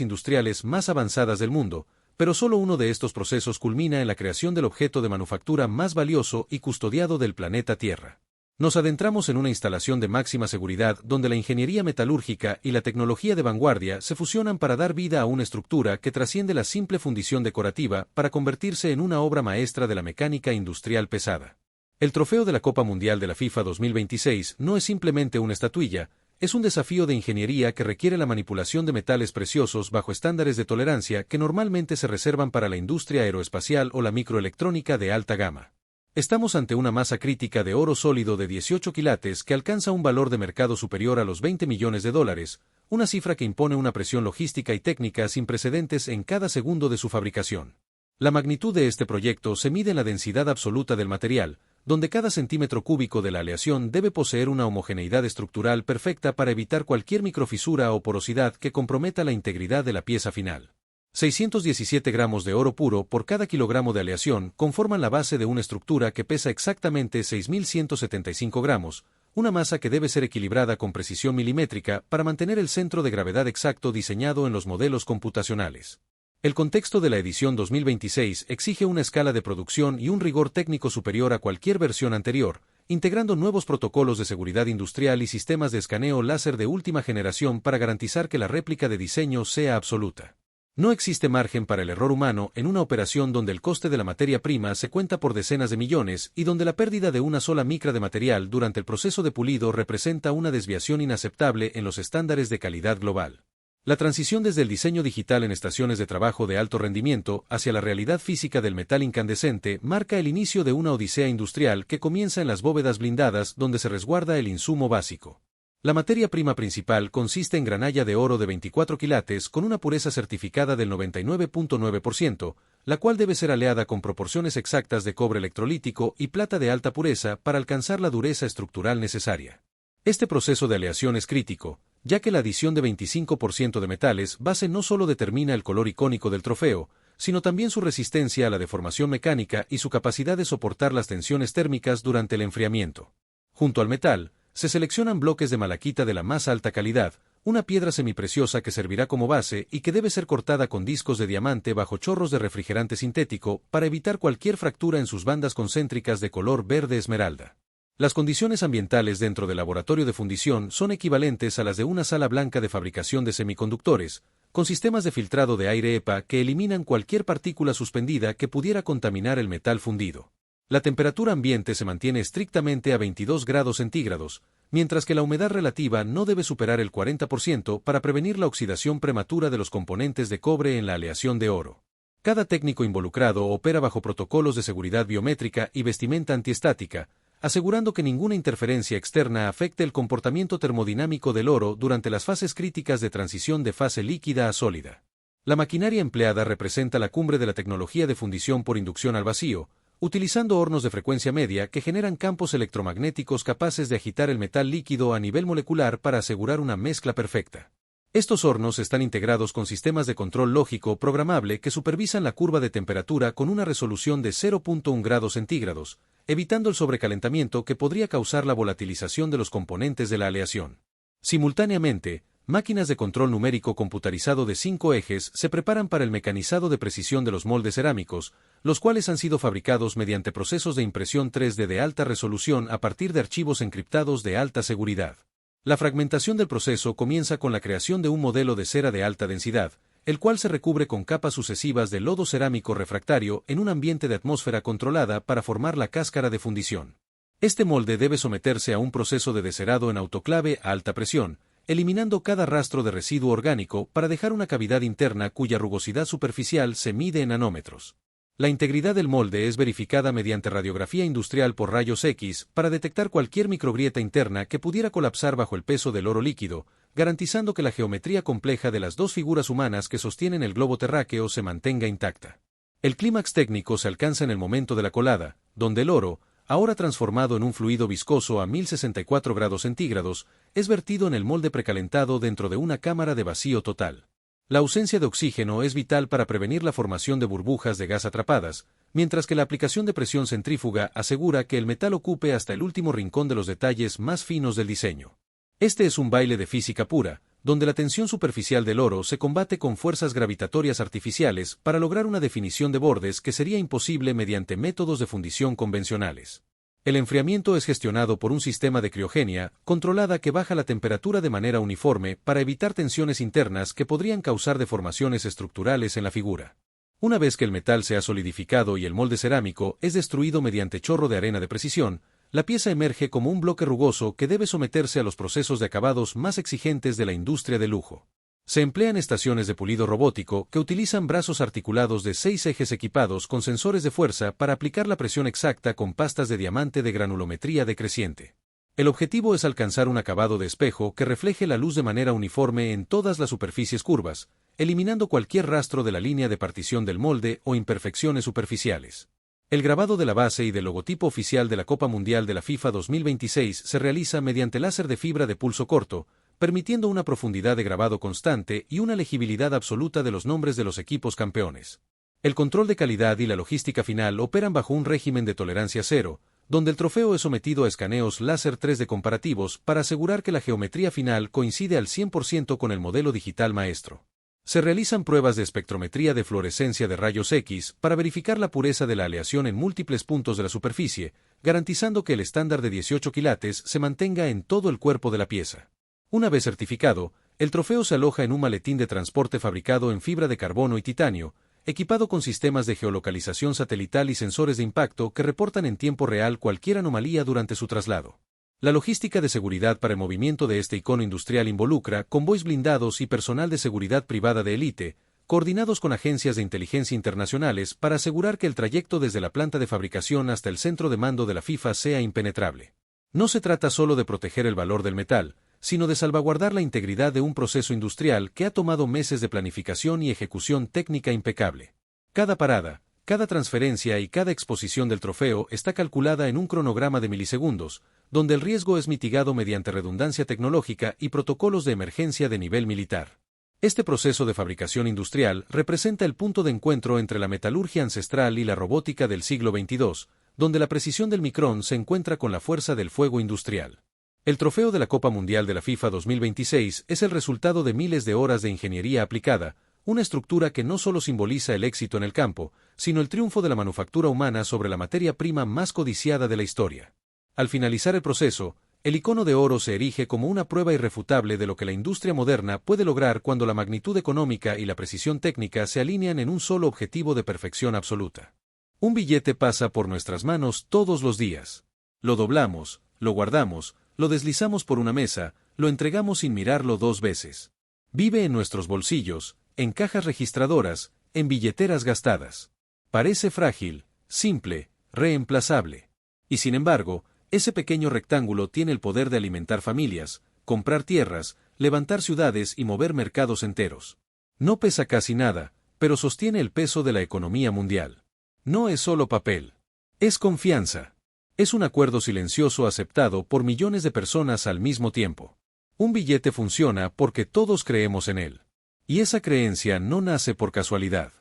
Speaker 1: industriales más avanzadas del mundo, pero solo uno de estos procesos culmina en la creación del objeto de manufactura más valioso y custodiado del planeta Tierra. Nos adentramos en una instalación de máxima seguridad donde la ingeniería metalúrgica y la tecnología de vanguardia se fusionan para dar vida a una estructura que trasciende la simple fundición decorativa para convertirse en una obra maestra de la mecánica industrial pesada. El trofeo de la Copa Mundial de la FIFA 2026 no es simplemente una estatuilla, es un desafío de ingeniería que requiere la manipulación de metales preciosos bajo estándares de tolerancia que normalmente se reservan para la industria aeroespacial o la microelectrónica de alta gama. Estamos ante una masa crítica de oro sólido de 18 quilates que alcanza un valor de mercado superior a los $20 millones, una cifra que impone una presión logística y técnica sin precedentes en cada segundo de su fabricación. La magnitud de este proyecto se mide en la densidad absoluta del material, donde cada centímetro cúbico de la aleación debe poseer una homogeneidad estructural perfecta para evitar cualquier microfisura o porosidad que comprometa la integridad de la pieza final. 617 gramos de oro puro por cada kilogramo de aleación conforman la base de una estructura que pesa exactamente 6.175 gramos, una masa que debe ser equilibrada con precisión milimétrica para mantener el centro de gravedad exacto diseñado en los modelos computacionales. El contexto de la edición 2026 exige una escala de producción y un rigor técnico superior a cualquier versión anterior, integrando nuevos protocolos de seguridad industrial y sistemas de escaneo láser de última generación para garantizar que la réplica de diseño sea absoluta. No existe margen para el error humano en una operación donde el coste de la materia prima se cuenta por decenas de millones y donde la pérdida de una sola micra de material durante el proceso de pulido representa una desviación inaceptable en los estándares de calidad global. La transición desde el diseño digital en estaciones de trabajo de alto rendimiento hacia la realidad física del metal incandescente marca el inicio de una odisea industrial que comienza en las bóvedas blindadas donde se resguarda el insumo básico. La materia prima principal consiste en granalla de oro de 24 quilates con una pureza certificada del 99.9%, la cual debe ser aleada con proporciones exactas de cobre electrolítico y plata de alta pureza para alcanzar la dureza estructural necesaria. Este proceso de aleación es crítico, ya que la adición de 25% de metales base no solo determina el color icónico del trofeo, sino también su resistencia a la deformación mecánica y su capacidad de soportar las tensiones térmicas durante el enfriamiento. Junto al metal, se seleccionan bloques de malaquita de la más alta calidad, una piedra semipreciosa que servirá como base y que debe ser cortada con discos de diamante bajo chorros de refrigerante sintético para evitar cualquier fractura en sus bandas concéntricas de color verde esmeralda. Las condiciones ambientales dentro del laboratorio de fundición son equivalentes a las de una sala blanca de fabricación de semiconductores, con sistemas de filtrado de aire EPA que eliminan cualquier partícula suspendida que pudiera contaminar el metal fundido. La temperatura ambiente se mantiene estrictamente a 22 grados centígrados, mientras que la humedad relativa no debe superar el 40% para prevenir la oxidación prematura de los componentes de cobre en la aleación de oro. Cada técnico involucrado opera bajo protocolos de seguridad biométrica y vestimenta antiestática, asegurando que ninguna interferencia externa afecte el comportamiento termodinámico del oro durante las fases críticas de transición de fase líquida a sólida. La maquinaria empleada representa la cumbre de la tecnología de fundición por inducción al vacío, utilizando hornos de frecuencia media que generan campos electromagnéticos capaces de agitar el metal líquido a nivel molecular para asegurar una mezcla perfecta. Estos hornos están integrados con sistemas de control lógico programable que supervisan la curva de temperatura con una resolución de 0.1 grados centígrados, evitando el sobrecalentamiento que podría causar la volatilización de los componentes de la aleación. Simultáneamente, máquinas de control numérico computarizado de 5 ejes se preparan para el mecanizado de precisión de los moldes cerámicos, los cuales han sido fabricados mediante procesos de impresión 3D de alta resolución a partir de archivos encriptados de alta seguridad. La fragmentación del proceso comienza con la creación de un modelo de cera de alta densidad, el cual se recubre con capas sucesivas de lodo cerámico refractario en un ambiente de atmósfera controlada para formar la cáscara de fundición. Este molde debe someterse a un proceso de desherado en autoclave a alta presión, eliminando cada rastro de residuo orgánico para dejar una cavidad interna cuya rugosidad superficial se mide en nanómetros. La integridad del molde es verificada mediante radiografía industrial por rayos X para detectar cualquier microgrieta interna que pudiera colapsar bajo el peso del oro líquido, garantizando que la geometría compleja de las dos figuras humanas que sostienen el globo terráqueo se mantenga intacta. El clímax técnico se alcanza en el momento de la colada, donde el oro, ahora transformado en un fluido viscoso a 1064 grados centígrados, es vertido en el molde precalentado dentro de una cámara de vacío total. La ausencia de oxígeno es vital para prevenir la formación de burbujas de gas atrapadas, mientras que la aplicación de presión centrífuga asegura que el metal ocupe hasta el último rincón de los detalles más finos del diseño. Este es un baile de física pura, donde la tensión superficial del oro se combate con fuerzas gravitatorias artificiales para lograr una definición de bordes que sería imposible mediante métodos de fundición convencionales. El enfriamiento es gestionado por un sistema de criogenia controlada que baja la temperatura de manera uniforme para evitar tensiones internas que podrían causar deformaciones estructurales en la figura. Una vez que el metal se ha solidificado y el molde cerámico es destruido mediante chorro de arena de precisión, la pieza emerge como un bloque rugoso que debe someterse a los procesos de acabados más exigentes de la industria de lujo. Se emplean estaciones de pulido robótico que utilizan brazos articulados de 6 ejes equipados con sensores de fuerza para aplicar la presión exacta con pastas de diamante de granulometría decreciente. El objetivo es alcanzar un acabado de espejo que refleje la luz de manera uniforme en todas las superficies curvas, eliminando cualquier rastro de la línea de partición del molde o imperfecciones superficiales. El grabado de la base y del logotipo oficial de la Copa Mundial de la FIFA 2026 se realiza mediante láser de fibra de pulso corto, permitiendo una profundidad de grabado constante y una legibilidad absoluta de los nombres de los equipos campeones. El control de calidad y la logística final operan bajo un régimen de tolerancia cero, donde el trofeo es sometido a escaneos láser 3D comparativos para asegurar que la geometría final coincide al 100% con el modelo digital maestro. Se realizan pruebas de espectrometría de fluorescencia de rayos X para verificar la pureza de la aleación en múltiples puntos de la superficie, garantizando que el estándar de 18 quilates se mantenga en todo el cuerpo de la pieza. Una vez certificado, el trofeo se aloja en un maletín de transporte fabricado en fibra de carbono y titanio, equipado con sistemas de geolocalización satelital y sensores de impacto que reportan en tiempo real cualquier anomalía durante su traslado. La logística de seguridad para el movimiento de este icono industrial involucra convoys blindados y personal de seguridad privada de élite, coordinados con agencias de inteligencia internacionales para asegurar que el trayecto desde la planta de fabricación hasta el centro de mando de la FIFA sea impenetrable. No se trata solo de proteger el valor del metal, sino de salvaguardar la integridad de un proceso industrial que ha tomado meses de planificación y ejecución técnica impecable. Cada parada, cada transferencia y cada exposición del trofeo está calculada en un cronograma de milisegundos, donde el riesgo es mitigado mediante redundancia tecnológica y protocolos de emergencia de nivel militar. Este proceso de fabricación industrial representa el punto de encuentro entre la metalurgia ancestral y la robótica del siglo XXII, donde la precisión del micrón se encuentra con la fuerza del fuego industrial. El trofeo de la Copa Mundial de la FIFA 2026 es el resultado de miles de horas de ingeniería aplicada, una estructura que no solo simboliza el éxito en el campo, sino el triunfo de la manufactura humana sobre la materia prima más codiciada de la historia. Al finalizar el proceso, el icono de oro se erige como una prueba irrefutable de lo que la industria moderna puede lograr cuando la magnitud económica y la precisión técnica se alinean en un solo objetivo de perfección absoluta. Un billete pasa por nuestras manos todos los días. Lo doblamos, lo guardamos, lo deslizamos por una mesa, lo entregamos sin mirarlo dos veces. Vive en nuestros bolsillos, en cajas registradoras, en billeteras gastadas. Parece frágil, simple, reemplazable. Y sin embargo, ese pequeño rectángulo tiene el poder de alimentar familias, comprar tierras, levantar ciudades y mover mercados enteros. No pesa casi nada, pero sostiene el peso de la economía mundial. No es solo papel. Es confianza. Es un acuerdo silencioso aceptado por millones de personas al mismo tiempo. Un billete funciona porque todos creemos en él. Y esa creencia no nace por casualidad.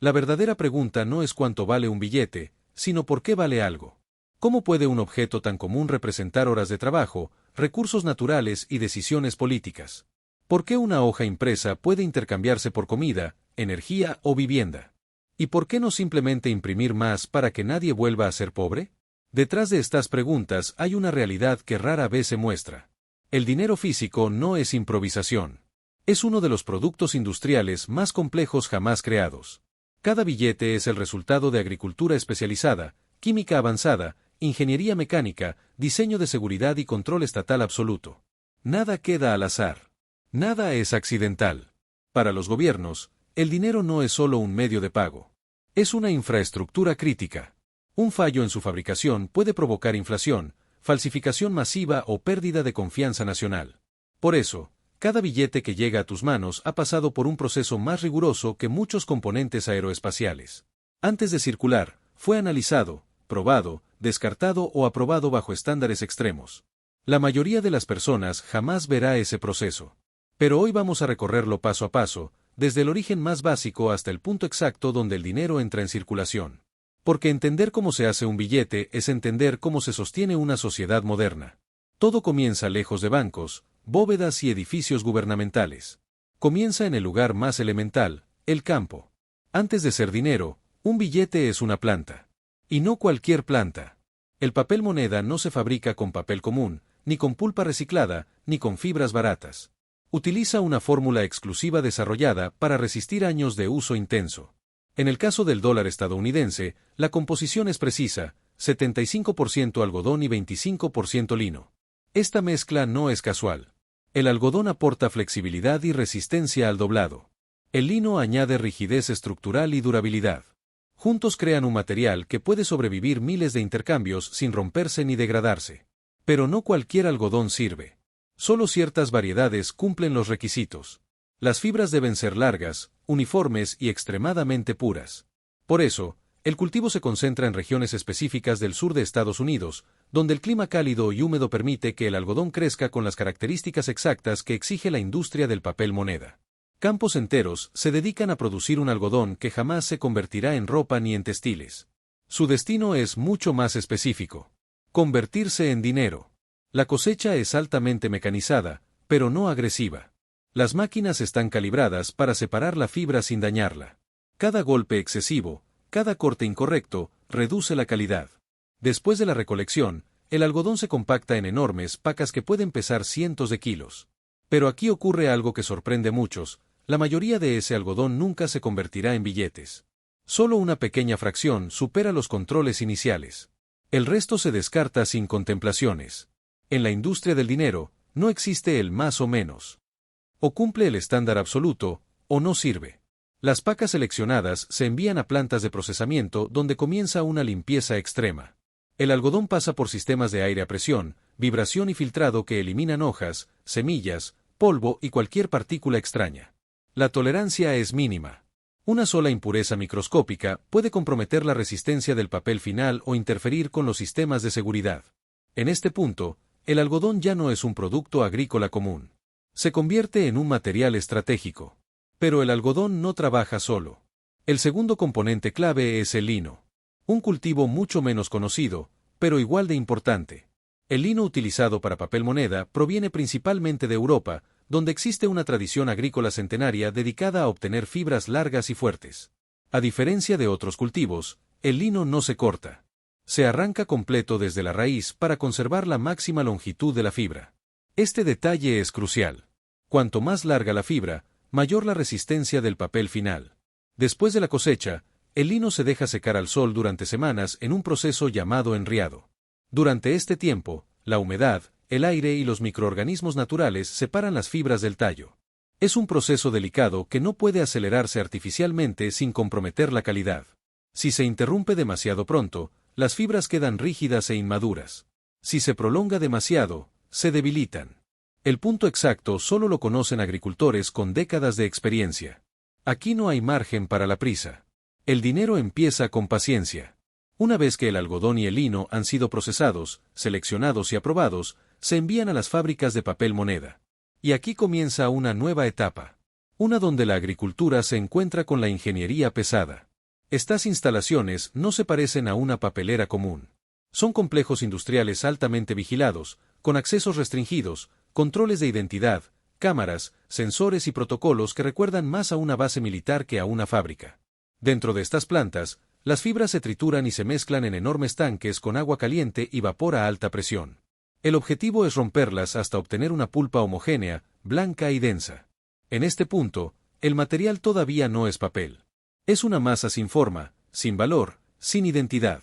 Speaker 1: La verdadera pregunta no es cuánto vale un billete, sino por qué vale algo. ¿Cómo puede un objeto tan común representar horas de trabajo, recursos naturales y decisiones políticas? ¿Por qué una hoja impresa puede intercambiarse por comida, energía o vivienda? ¿Y por qué no simplemente imprimir más para que nadie vuelva a ser pobre? Detrás de estas preguntas hay una realidad que rara vez se muestra. El dinero físico no es improvisación. Es uno de los productos industriales más complejos jamás creados. Cada billete es el resultado de agricultura especializada, química avanzada, ingeniería mecánica, diseño de seguridad y control estatal absoluto. Nada queda al azar. Nada es accidental. Para los gobiernos, el dinero no es solo un medio de pago. Es una infraestructura crítica. Un fallo en su fabricación puede provocar inflación, falsificación masiva o pérdida de confianza nacional. Por eso, cada billete que llega a tus manos ha pasado por un proceso más riguroso que muchos componentes aeroespaciales. Antes de circular, fue analizado, probado, descartado o aprobado bajo estándares extremos. La mayoría de las personas jamás verá ese proceso. Pero hoy vamos a recorrerlo paso a paso, desde el origen más básico hasta el punto exacto donde el dinero entra en circulación. Porque entender cómo se hace un billete es entender cómo se sostiene una sociedad moderna. Todo comienza lejos de bancos, bóvedas y edificios gubernamentales. Comienza en el lugar más elemental, el campo. Antes de ser dinero, un billete es una planta. Y no cualquier planta. El papel moneda no se fabrica con papel común, ni con pulpa reciclada, ni con fibras baratas. Utiliza una fórmula exclusiva desarrollada para resistir años de uso intenso. En el caso del dólar estadounidense, la composición es precisa, 75% algodón y 25% lino. Esta mezcla no es casual. El algodón aporta flexibilidad y resistencia al doblado. El lino añade rigidez estructural y durabilidad. Juntos crean un material que puede sobrevivir miles de intercambios sin romperse ni degradarse. Pero no cualquier algodón sirve. Solo ciertas variedades cumplen los requisitos. Las fibras deben ser largas, uniformes y extremadamente puras. Por eso, El cultivo se concentra en regiones específicas del sur de Estados Unidos, donde el clima cálido y húmedo permite que el algodón crezca con las características exactas que exige la industria del papel moneda. Campos enteros se dedican a producir un algodón que jamás se convertirá en ropa ni en textiles. Su destino es mucho más específico: convertirse en dinero. La cosecha es altamente mecanizada, pero no agresiva. Las máquinas están calibradas para separar la fibra sin dañarla. Cada golpe excesivo, cada corte incorrecto, reduce la calidad. Después de la recolección, el algodón se compacta en enormes pacas que pueden pesar cientos de kilos. Pero aquí ocurre algo que sorprende a muchos: la mayoría de ese algodón nunca se convertirá en billetes. Solo una pequeña fracción supera los controles iniciales. El resto se descarta sin contemplaciones. En la industria del dinero, no existe el más o menos. O cumple el estándar absoluto, o no sirve. Las pacas seleccionadas se envían a plantas de procesamiento donde comienza una limpieza extrema. El algodón pasa por sistemas de aire a presión, vibración y filtrado que eliminan hojas, semillas, polvo y cualquier partícula extraña. La tolerancia es mínima. Una sola impureza microscópica puede comprometer la resistencia del papel final o interferir con los sistemas de seguridad. En este punto, el algodón ya no es un producto agrícola común. Se convierte en un material estratégico. Pero el algodón no trabaja solo. El segundo componente clave es el lino. Un cultivo mucho menos conocido, pero igual de importante. El lino utilizado para papel moneda proviene principalmente de Europa, donde existe una tradición agrícola centenaria dedicada a obtener fibras largas y fuertes. A diferencia de otros cultivos, el lino no se corta. Se arranca completo desde la raíz para conservar la máxima longitud de la fibra. Este detalle es crucial. Cuanto más larga la fibra, mayor la resistencia del papel final. Después de la cosecha, el lino se deja secar al sol durante semanas en un proceso llamado enriado. Durante este tiempo, la humedad, el aire y los microorganismos naturales separan las fibras del tallo. Es un proceso delicado que no puede acelerarse artificialmente sin comprometer la calidad. Si se interrumpe demasiado pronto, las fibras quedan rígidas e inmaduras. Si se prolonga demasiado, se debilitan. El punto exacto solo lo conocen agricultores con décadas de experiencia. Aquí no hay margen para la prisa. El dinero empieza con paciencia. Una vez que el algodón y el lino han sido procesados, seleccionados y aprobados, se envían a las fábricas de papel moneda. Y aquí comienza una nueva etapa. Una donde la agricultura se encuentra con la ingeniería pesada. Estas instalaciones no se parecen a una papelera común. Son complejos industriales altamente vigilados, con accesos restringidos, controles de identidad, cámaras, sensores y protocolos que recuerdan más a una base militar que a una fábrica. Dentro de estas plantas, las fibras se trituran y se mezclan en enormes tanques con agua caliente y vapor a alta presión. El objetivo es romperlas hasta obtener una pulpa homogénea, blanca y densa. En este punto, el material todavía no es papel. Es una masa sin forma, sin valor, sin identidad.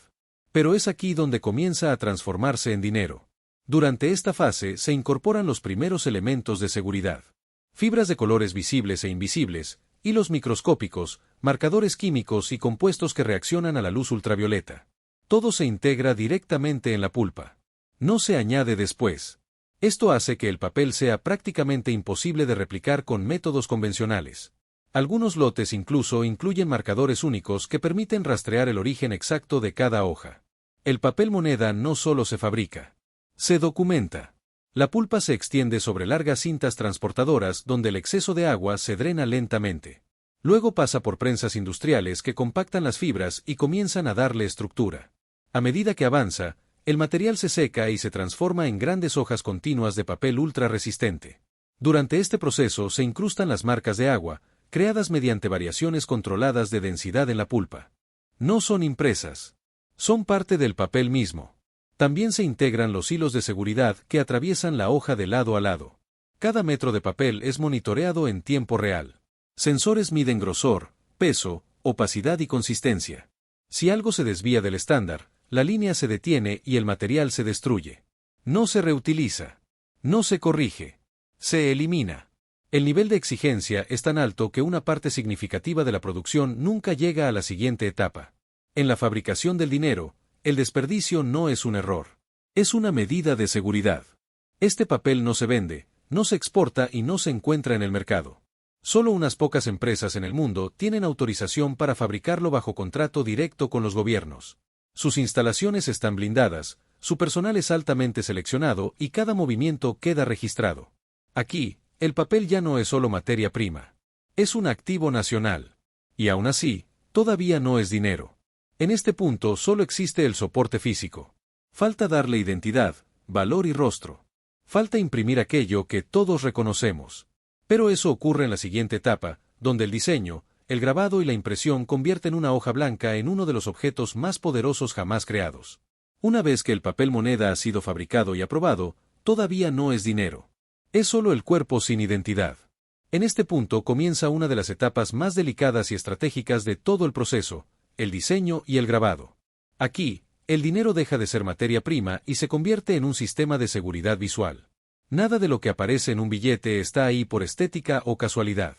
Speaker 1: Pero es aquí donde comienza a transformarse en dinero. Durante esta fase se incorporan los primeros elementos de seguridad. Fibras de colores visibles e invisibles, hilos microscópicos, marcadores químicos y compuestos que reaccionan a la luz ultravioleta. Todo se integra directamente en la pulpa. No se añade después. Esto hace que el papel sea prácticamente imposible de replicar con métodos convencionales. Algunos lotes incluso incluyen marcadores únicos que permiten rastrear el origen exacto de cada hoja. El papel moneda no solo se fabrica. Se documenta. La pulpa se extiende sobre largas cintas transportadoras donde el exceso de agua se drena lentamente. Luego pasa por prensas industriales que compactan las fibras y comienzan a darle estructura. A medida que avanza, el material se seca y se transforma en grandes hojas continuas de papel ultra resistente. Durante este proceso se incrustan las marcas de agua, creadas mediante variaciones controladas de densidad en la pulpa. No son impresas. Son parte del papel mismo. También se integran los hilos de seguridad que atraviesan la hoja de lado a lado. Cada metro de papel es monitoreado en tiempo real. Sensores miden grosor, peso, opacidad y consistencia. Si algo se desvía del estándar, la línea se detiene y el material se destruye. No se reutiliza. No se corrige. Se elimina. El nivel de exigencia es tan alto que una parte significativa de la producción nunca llega a la siguiente etapa. En la fabricación del dinero, el desperdicio no es un error. Es una medida de seguridad. Este papel no se vende, no se exporta y no se encuentra en el mercado. Solo unas pocas empresas en el mundo tienen autorización para fabricarlo bajo contrato directo con los gobiernos. Sus instalaciones están blindadas, su personal es altamente seleccionado y cada movimiento queda registrado. Aquí, el papel ya no es solo materia prima. Es un activo nacional. Y aún así, todavía no es dinero. En este punto solo existe el soporte físico. Falta darle identidad, valor y rostro. Falta imprimir aquello que todos reconocemos. Pero eso ocurre en la siguiente etapa, donde el diseño, el grabado y la impresión convierten una hoja blanca en uno de los objetos más poderosos jamás creados. Una vez que el papel moneda ha sido fabricado y aprobado, todavía no es dinero. Es solo el cuerpo sin identidad. En este punto comienza una de las etapas más delicadas y estratégicas de todo el proceso, el diseño y el grabado. Aquí, el dinero deja de ser materia prima y se convierte en un sistema de seguridad visual. Nada de lo que aparece en un billete está ahí por estética o casualidad.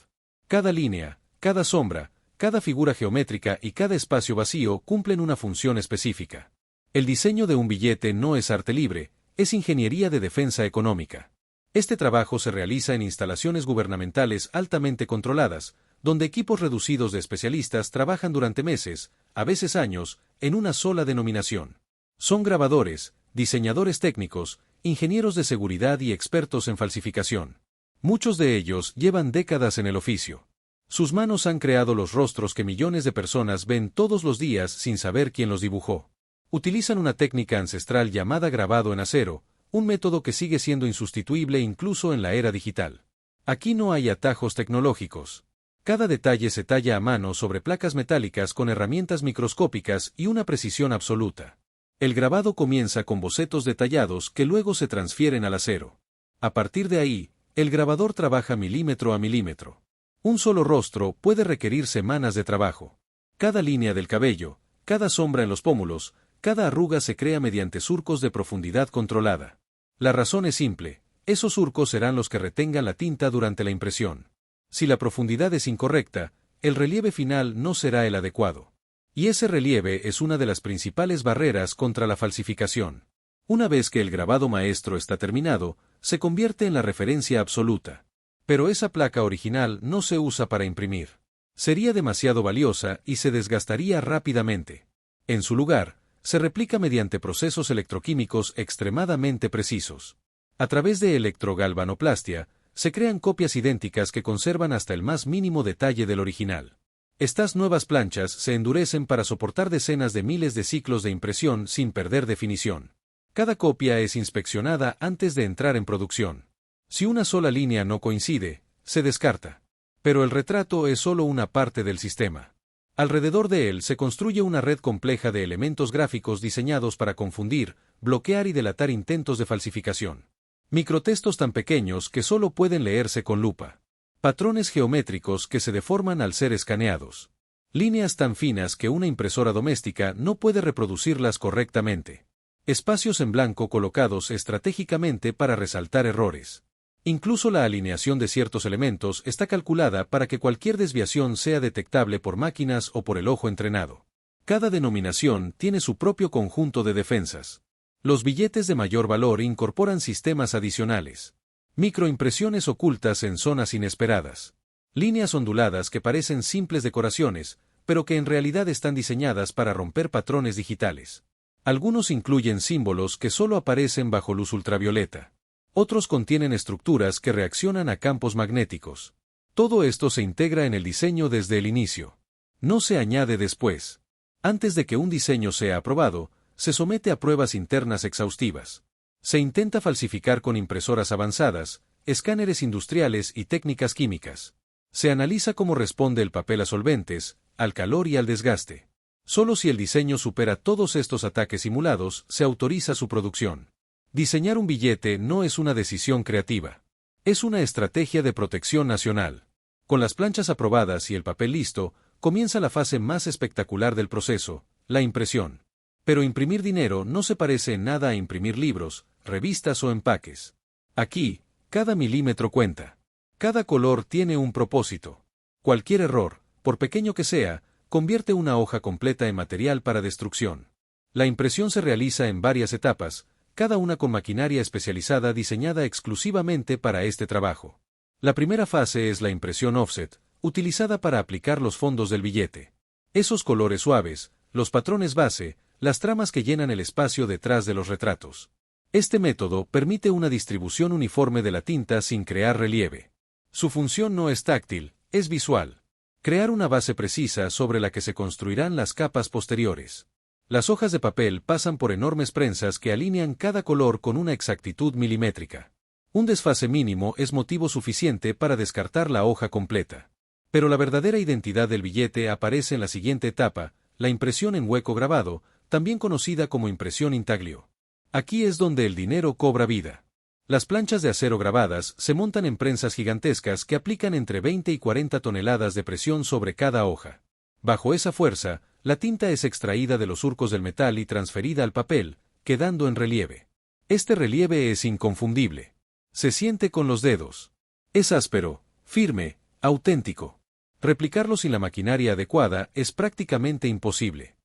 Speaker 1: Cada línea, cada sombra, cada figura geométrica y cada espacio vacío cumplen una función específica. El diseño de un billete no es arte libre, es ingeniería de defensa económica. Este trabajo se realiza en instalaciones gubernamentales altamente controladas, donde equipos reducidos de especialistas trabajan durante meses, a veces años, en una sola denominación. Son grabadores, diseñadores técnicos, ingenieros de seguridad y expertos en falsificación. Muchos de ellos llevan décadas en el oficio. Sus manos han creado los rostros que millones de personas ven todos los días sin saber quién los dibujó. Utilizan una técnica ancestral llamada grabado en acero, un método que sigue siendo insustituible incluso en la era digital. Aquí no hay atajos tecnológicos. Cada detalle se talla a mano sobre placas metálicas con herramientas microscópicas y una precisión absoluta. El grabado comienza con bocetos detallados que luego se transfieren al acero. A partir de ahí, el grabador trabaja milímetro a milímetro. Un solo rostro puede requerir semanas de trabajo. Cada línea del cabello, cada sombra en los pómulos, cada arruga se crea mediante surcos de profundidad controlada. La razón es simple, esos surcos serán los que retengan la tinta durante la impresión. Si la profundidad es incorrecta, el relieve final no será el adecuado. Y ese relieve es una de las principales barreras contra la falsificación. Una vez que el grabado maestro está terminado, se convierte en la referencia absoluta. Pero esa placa original no se usa para imprimir. Sería demasiado valiosa y se desgastaría rápidamente. En su lugar, se replica mediante procesos electroquímicos extremadamente precisos. A través de electrogalvanoplastia, se crean copias idénticas que conservan hasta el más mínimo detalle del original. Estas nuevas planchas se endurecen para soportar decenas de miles de ciclos de impresión sin perder definición. Cada copia es inspeccionada antes de entrar en producción. Si una sola línea no coincide, se descarta. Pero el retrato es solo una parte del sistema. Alrededor de él se construye una red compleja de elementos gráficos diseñados para confundir, bloquear y delatar intentos de falsificación. Microtextos tan pequeños que solo pueden leerse con lupa. Patrones geométricos que se deforman al ser escaneados. Líneas tan finas que una impresora doméstica no puede reproducirlas correctamente. Espacios en blanco colocados estratégicamente para resaltar errores. Incluso la alineación de ciertos elementos está calculada para que cualquier desviación sea detectable por máquinas o por el ojo entrenado. Cada denominación tiene su propio conjunto de defensas. Los billetes de mayor valor incorporan sistemas adicionales. Microimpresiones ocultas en zonas inesperadas. Líneas onduladas que parecen simples decoraciones, pero que en realidad están diseñadas para romper patrones digitales. Algunos incluyen símbolos que solo aparecen bajo luz ultravioleta. Otros contienen estructuras que reaccionan a campos magnéticos. Todo esto se integra en el diseño desde el inicio. No se añade después. Antes de que un diseño sea aprobado, se somete a pruebas internas exhaustivas. Se intenta falsificar con impresoras avanzadas, escáneres industriales y técnicas químicas. Se analiza cómo responde el papel a solventes, al calor y al desgaste. Solo si el diseño supera todos estos ataques simulados, se autoriza su producción. Diseñar un billete no es una decisión creativa. Es una estrategia de protección nacional. Con las planchas aprobadas y el papel listo, comienza la fase más espectacular del proceso, la impresión. Pero imprimir dinero no se parece en nada a imprimir libros, revistas o empaques. Aquí, cada milímetro cuenta. Cada color tiene un propósito. Cualquier error, por pequeño que sea, convierte una hoja completa en material para destrucción. La impresión se realiza en varias etapas, cada una con maquinaria especializada diseñada exclusivamente para este trabajo. La primera fase es la impresión offset, utilizada para aplicar los fondos del billete. Esos colores suaves, los patrones base, las tramas que llenan el espacio detrás de los retratos. Este método permite una distribución uniforme de la tinta sin crear relieve. Su función no es táctil, es visual. Crear una base precisa sobre la que se construirán las capas posteriores. Las hojas de papel pasan por enormes prensas que alinean cada color con una exactitud milimétrica. Un desfase mínimo es motivo suficiente para descartar la hoja completa. Pero la verdadera identidad del billete aparece en la siguiente etapa, la impresión en hueco grabado, también conocida como impresión intaglio. Aquí es donde el dinero cobra vida. Las planchas de acero grabadas se montan en prensas gigantescas que aplican entre 20 y 40 toneladas de presión sobre cada hoja. Bajo esa fuerza, la tinta es extraída de los surcos del metal y transferida al papel, quedando en relieve. Este relieve es inconfundible. Se siente con los dedos. Es áspero, firme, auténtico. Replicarlo sin la maquinaria adecuada es prácticamente imposible.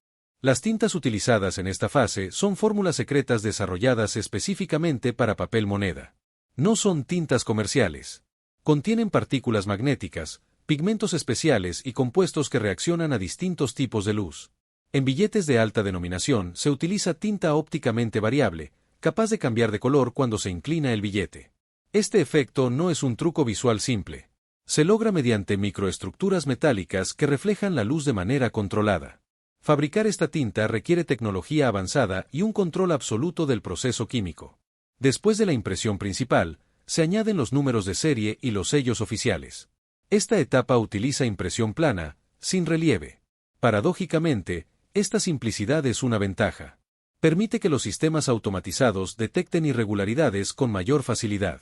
Speaker 1: Las tintas utilizadas en esta fase son fórmulas secretas desarrolladas específicamente para papel moneda. No son tintas comerciales. Contienen partículas magnéticas, pigmentos especiales y compuestos que reaccionan a distintos tipos de luz. En billetes de alta denominación se utiliza tinta ópticamente variable, capaz de cambiar de color cuando se inclina el billete. Este efecto no es un truco visual simple. Se logra mediante microestructuras metálicas que reflejan la luz de manera controlada. Fabricar esta tinta requiere tecnología avanzada y un control absoluto del proceso químico. Después de la impresión principal, se añaden los números de serie y los sellos oficiales. Esta etapa utiliza impresión plana, sin relieve. Paradójicamente, esta simplicidad es una ventaja. Permite que los sistemas automatizados detecten irregularidades con mayor facilidad.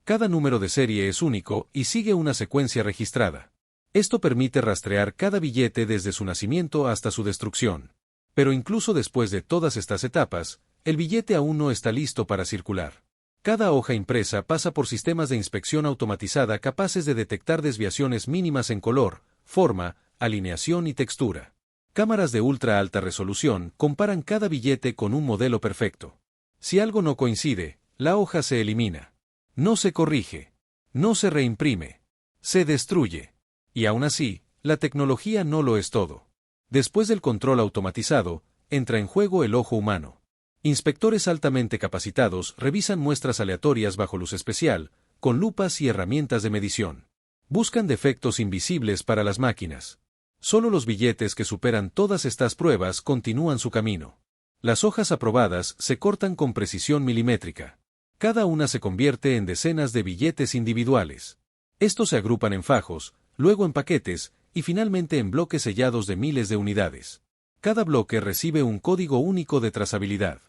Speaker 1: Cada número de serie es único y sigue una secuencia registrada. Esto permite rastrear cada billete desde su nacimiento hasta su destrucción. Pero incluso después de todas estas etapas, el billete aún no está listo para circular. Cada hoja impresa pasa por sistemas de inspección automatizada capaces de detectar desviaciones mínimas en color, forma, alineación y textura. Cámaras de ultra alta resolución comparan cada billete con un modelo perfecto. Si algo no coincide, la hoja se elimina. No se corrige. No se reimprime. Se destruye. Y aún así, la tecnología no lo es todo. Después del control automatizado, entra en juego el ojo humano. Inspectores altamente capacitados revisan muestras aleatorias bajo luz especial, con lupas y herramientas de medición. Buscan defectos invisibles para las máquinas. Solo los billetes que superan todas estas pruebas continúan su camino. Las hojas aprobadas se cortan con precisión milimétrica. Cada una se convierte en decenas de billetes individuales. Estos se agrupan en fajos, luego en paquetes, y finalmente en bloques sellados de miles de unidades. Cada bloque recibe un código único de trazabilidad.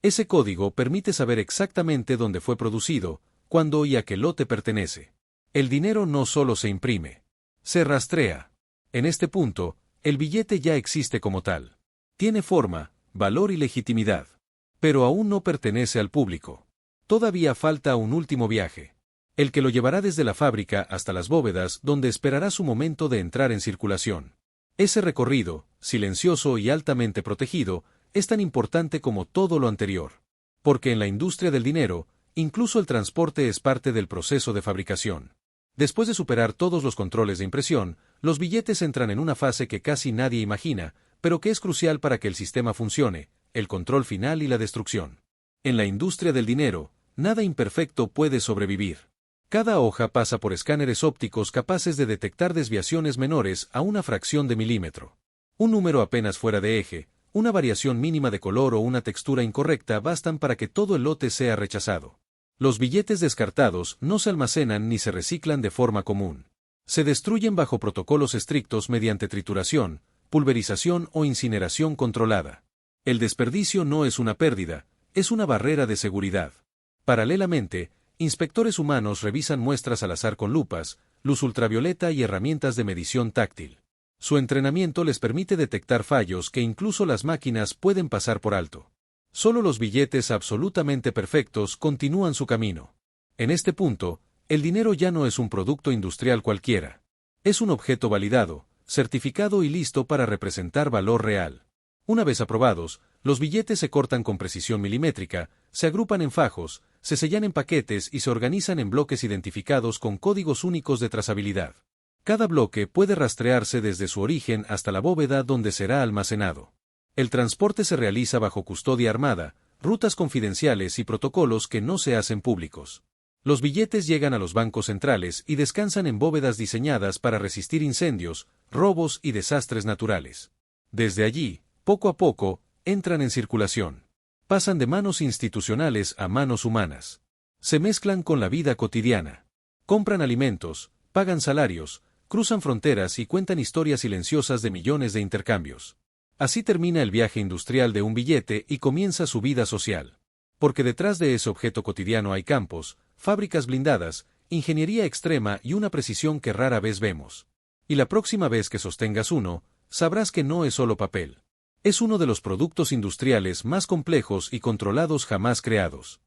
Speaker 1: Ese código permite saber exactamente dónde fue producido, cuándo y a qué lote pertenece. El dinero no solo se imprime, se rastrea. En este punto, el billete ya existe como tal. Tiene forma, valor y legitimidad. Pero aún no pertenece al público. Todavía falta un último viaje. El que lo llevará desde la fábrica hasta las bóvedas donde esperará su momento de entrar en circulación. Ese recorrido, silencioso y altamente protegido, es tan importante como todo lo anterior. Porque en la industria del dinero, incluso el transporte es parte del proceso de fabricación. Después de superar todos los controles de impresión, los billetes entran en una fase que casi nadie imagina, pero que es crucial para que el sistema funcione, el control final y la destrucción. En la industria del dinero, nada imperfecto puede sobrevivir. Cada hoja pasa por escáneres ópticos capaces de detectar desviaciones menores a una fracción de milímetro. Un número apenas fuera de eje, una variación mínima de color o una textura incorrecta bastan para que todo el lote sea rechazado. Los billetes descartados no se almacenan ni se reciclan de forma común. Se destruyen bajo protocolos estrictos mediante trituración, pulverización o incineración controlada. El desperdicio no es una pérdida, es una barrera de seguridad. Paralelamente, inspectores humanos revisan muestras al azar con lupas, luz ultravioleta y herramientas de medición táctil. Su entrenamiento les permite detectar fallos que incluso las máquinas pueden pasar por alto. Solo los billetes absolutamente perfectos continúan su camino. En este punto, el dinero ya no es un producto industrial cualquiera. Es un objeto validado, certificado y listo para representar valor real. Una vez aprobados, los billetes se cortan con precisión milimétrica, se agrupan en fajos, Se sellan en paquetes y se organizan en bloques identificados con códigos únicos de trazabilidad. Cada bloque puede rastrearse desde su origen hasta la bóveda donde será almacenado. El transporte se realiza bajo custodia armada, rutas confidenciales y protocolos que no se hacen públicos. Los billetes llegan a los bancos centrales y descansan en bóvedas diseñadas para resistir incendios, robos y desastres naturales. Desde allí, poco a poco, entran en circulación. Pasan de manos institucionales a manos humanas. Se mezclan con la vida cotidiana. Compran alimentos, pagan salarios, cruzan fronteras y cuentan historias silenciosas de millones de intercambios. Así termina el viaje industrial de un billete y comienza su vida social. Porque detrás de ese objeto cotidiano hay campos, fábricas blindadas, ingeniería extrema y una precisión que rara vez vemos. Y la próxima vez que sostengas uno, sabrás que no es solo papel. Es uno de los productos industriales más complejos y controlados jamás creados.